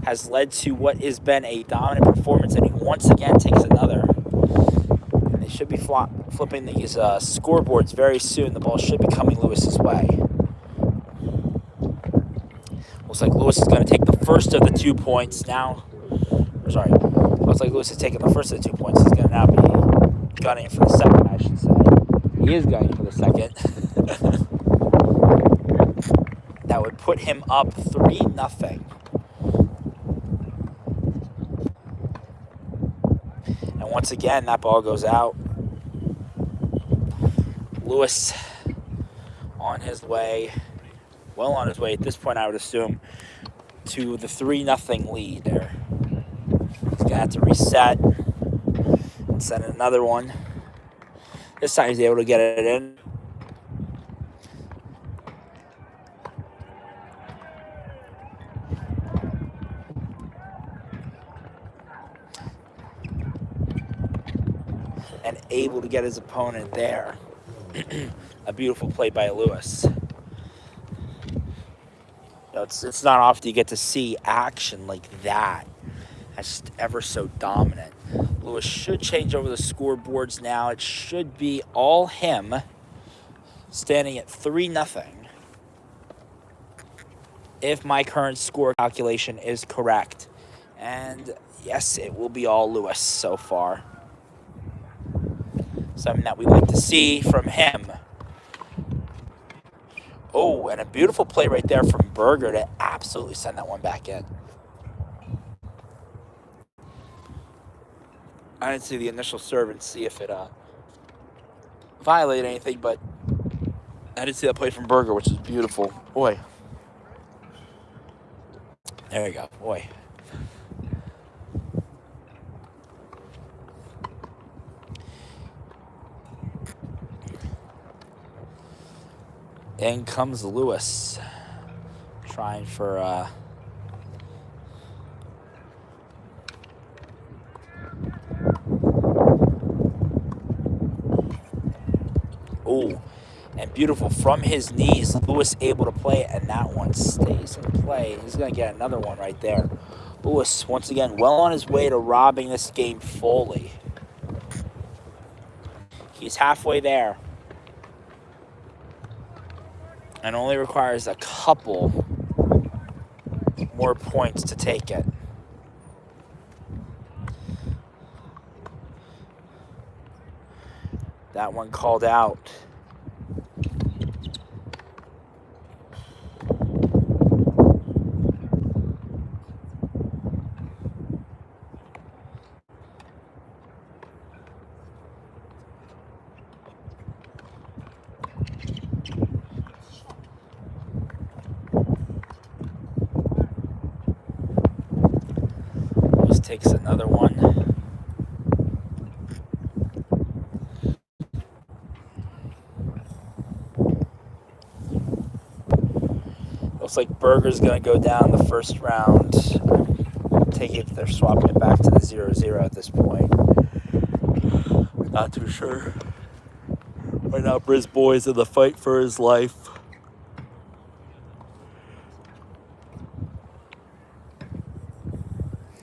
Speaker 1: has led to what has been a dominant performance, and he once again takes another. And they should be flipping these scoreboards very soon. The ball should be coming Lewis's way. Looks like Lewis is going to take the first of the 2 points now. Looks like Lewis is taking the first of the 2 points. He's going to now be gunning for the second, I should say. He is gunning for the second. That would put him up 3-0. And once again, that ball goes out. Lewis on his way, well on his way at this point, I would assume, to the 3-0 lead there. He's going to have to reset and send another one. This time he's able to get it in. And able to get his opponent there. A beautiful play by Lewis. It's not often you get to see action like that. That's just ever so dominant. Lewis should change over the scoreboards now. It should be all him, standing at 3-0. If my current score calculation is correct. And yes, it will be all Lewis so far. Something that we like to see from him. Oh, and a beautiful play right there from Berger to absolutely send that one back in. I didn't see the initial serve and see if it violated anything, but I did see that play from Berger, which is beautiful. Boy. There you go. Boy. In comes Lewis, trying for oh, and beautiful from his knees. Lewis able to play it, and that one stays in play. He's going to get another one right there. Lewis, once again, well on his way to robbing this game fully. He's halfway there. And only requires a couple more points to take it. That one called out. takes another one. Looks like Berger's going to go down the first round. They're swapping it back to the 0-0 at this point.
Speaker 2: Not too sure. Right now, Brisboy's in the fight for his life.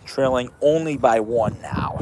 Speaker 1: Trailing only by 1 now.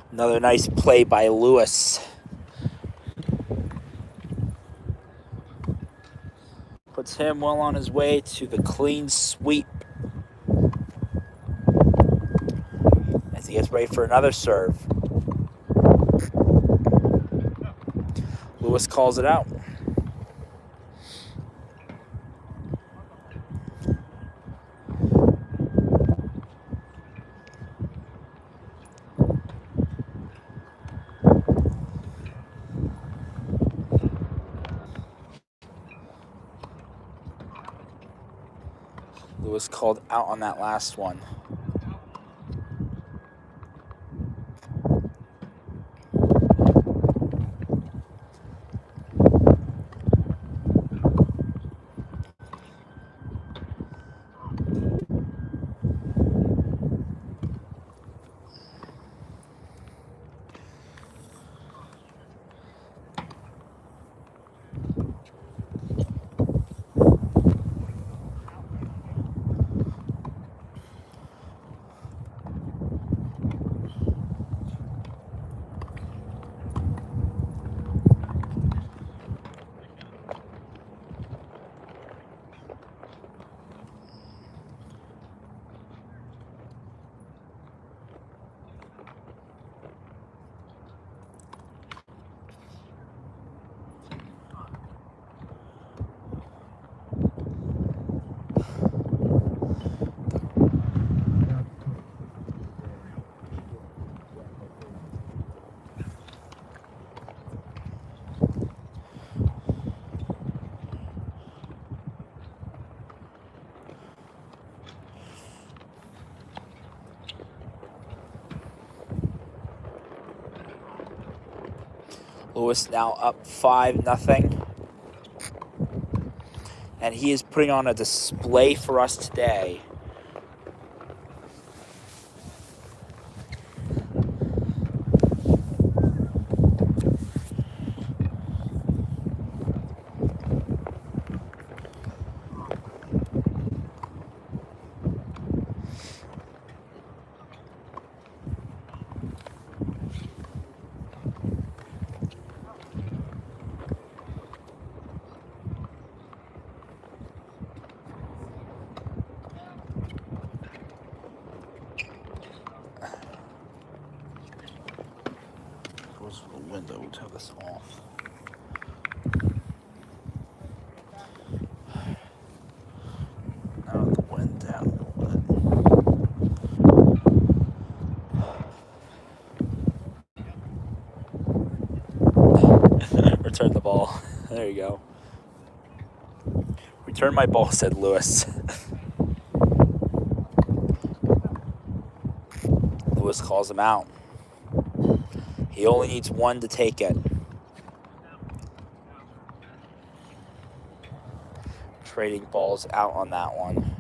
Speaker 1: Another nice play by Lewis. Puts him well on his way to the clean sweep. As he gets ready for another serve. Lewis calls it out. Lewis called out on that last one. Lewis now up 5-0. And he is putting on a display for us today. Close the window to have this off. Now the wind down a little bit. Return the ball. There you go. Return my ball, said Lewis. Lewis calls him out. He only needs 1 to take it. Trading balls out on that one.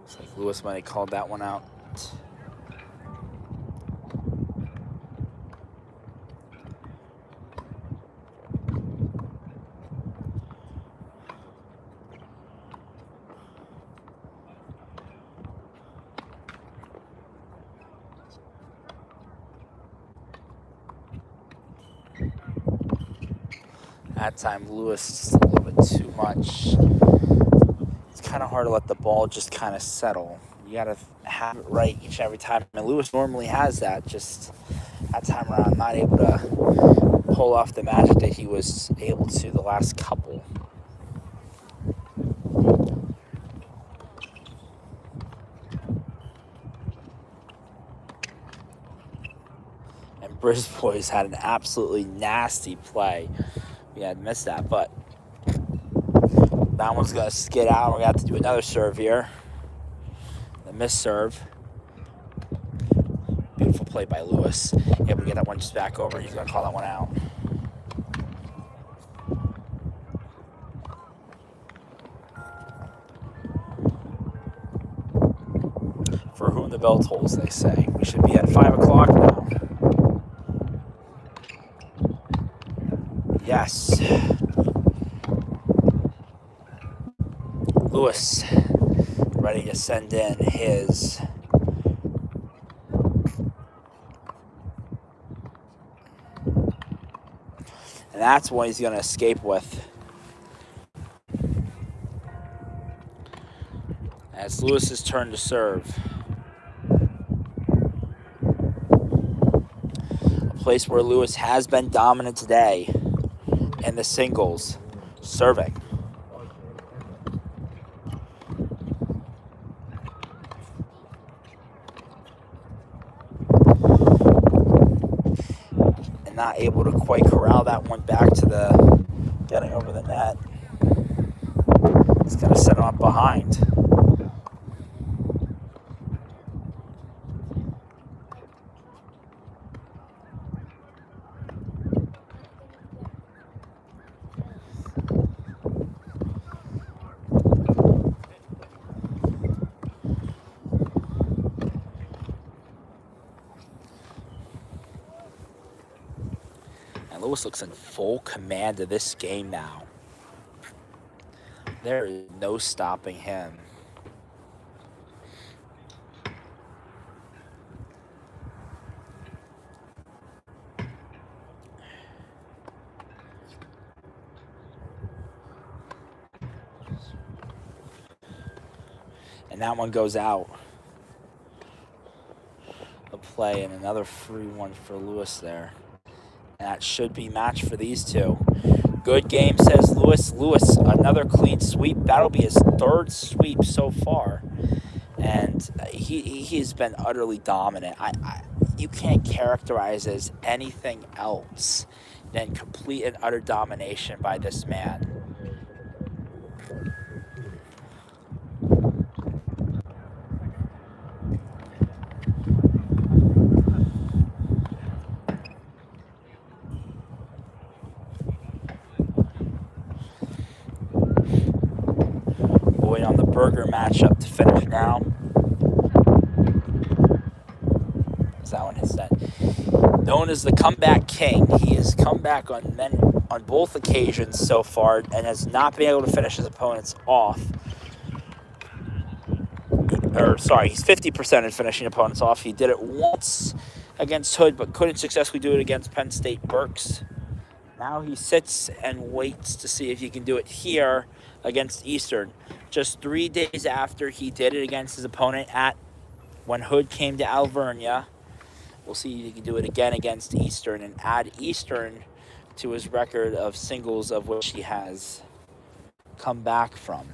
Speaker 1: Looks like Lewis might have called that one out. That time, Lewis just a little bit too much. It's kind of hard to let the ball just kind of settle. You got to have it right each and every time. And Lewis normally has that. Just that time around, not able to pull off the magic that he was able to the last couple. And Brisbois had an absolutely nasty play. We had missed that, but that one's going to skid out. We're going to have to do another serve here. The missed serve. Beautiful play by Lewis. Able to get that one just back over. He's going to call that one out. For whom the bell tolls, they say. We should be at 5 o'clock now. Yes. Lewis ready to send in his and that's what he's going to escape with. As Lewis's turn to serve. A place where Lewis has been dominant today in the singles, serving. And not able to quite corral that one back to the getting over the net. It's going to set him up behind. And Lewis looks in full command of this game now. There is no stopping him. And that one goes out. A play and another free one for Lewis there. And that should be match for these two. Good game, says Lewis. Lewis, another clean sweep. That'll be his third sweep so far. And he's been utterly dominant. You can't characterize as anything else than complete and utter domination by this man. Waiting on the Berger matchup to finish now. Is that one his net? Known as the comeback king, he has come back on both occasions so far and has not been able to finish his opponents off. He's 50% in finishing opponents off. He did it once against Hood, but couldn't successfully do it against Penn State Berks. Now he sits and waits to see if he can do it here against Eastern. Just 3 days after he did it against his opponent when Hood came to Alvernia. We'll see if he can do it again against Eastern and add Eastern to his record of singles of which he has come back from.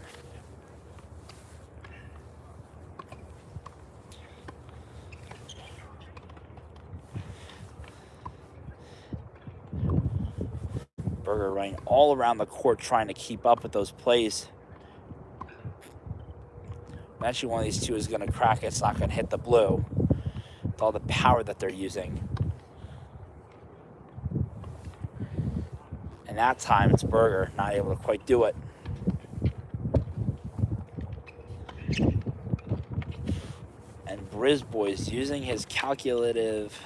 Speaker 1: Berger running all around the court trying to keep up with those plays. Eventually one of these two is going to crack it. It's not going to hit the blue with all the power that they're using. And that time it's Berger not able to quite do it. And Brisbois using his calculative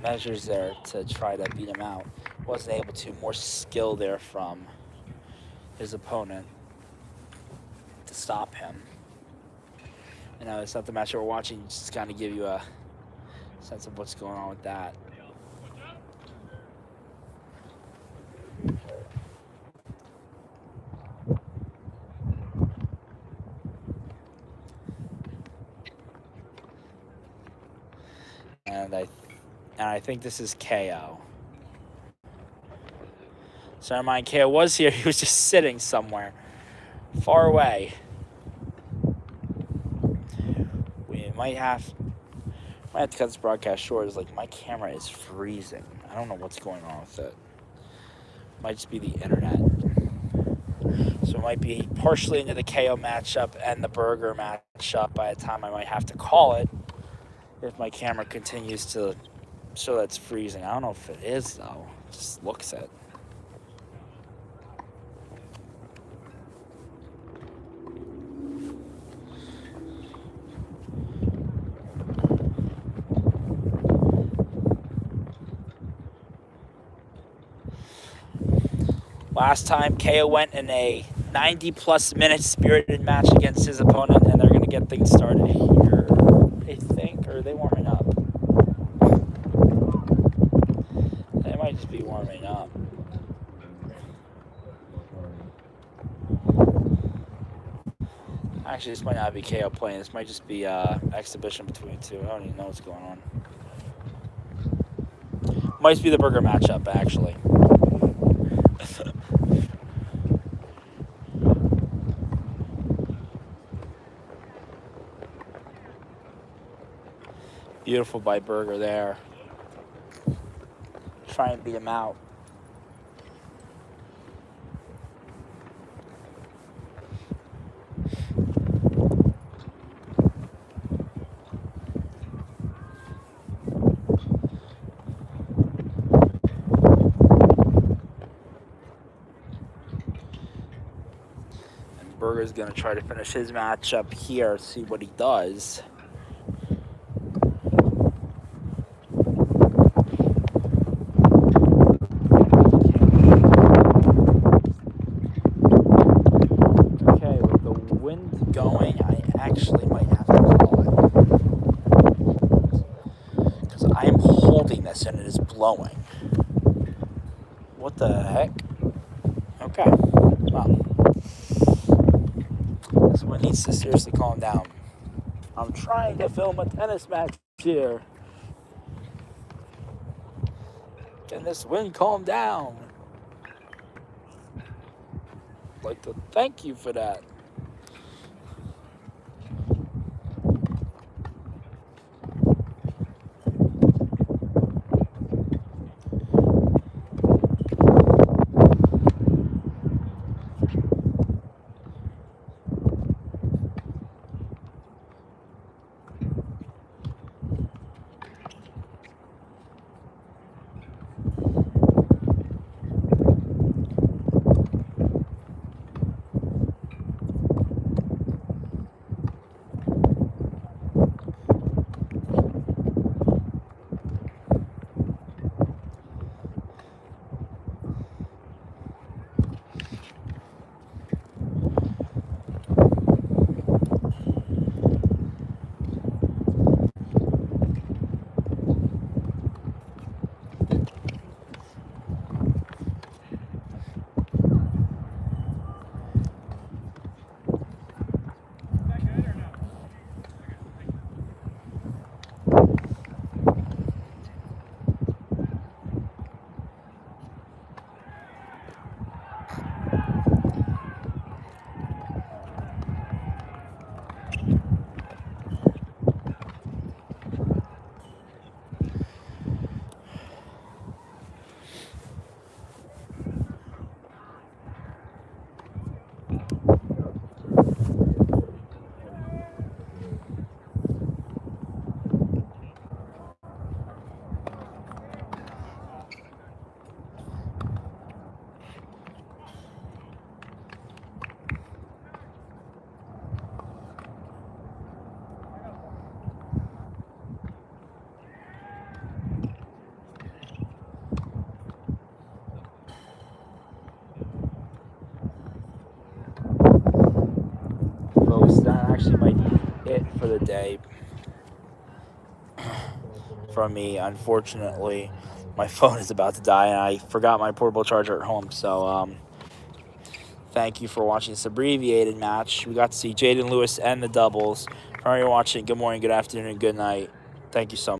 Speaker 1: measures there to try to beat him out. Wasn't able to. More skill there from his opponent to stop him. You know, it's not the match that we're watching, just kind of give you a sense of what's going on with that. And I think this is KO. So never mind, KO was here. He was just sitting somewhere far away. We might have to cut this broadcast short. It's like my camera is freezing. I don't know what's going on with it. Might just be the internet. So it might be partially into the KO matchup and the Burger matchup by the time I might have to call it if my camera continues to show that it's freezing. I don't know if it is, though. It just looks it. Last time, KO went in a 90-plus minute spirited match against his opponent, and they're going to get things started here, I think. Or are they warming up? They might just be warming up. Actually, this might not be KO playing. This might just be exhibition between the two. I don't even know what's going on. Might just be the Burger matchup, actually. Beautiful by Burger there. Try and beat him out. And Burger's going to try to finish his matchup here, see what he does. And it is blowing. What the heck? Okay. Well, this one needs to seriously calm down. I'm trying to film a tennis match here. Can this wind calm down? I'd like to thank you for that. That actually might be it for the day from me. Unfortunately, my phone is about to die, and I forgot my portable charger at home. So, thank you for watching this abbreviated match. We got to see Jaden Lewis and the doubles. For everyone watching, good morning, good afternoon, and good night. Thank you so much.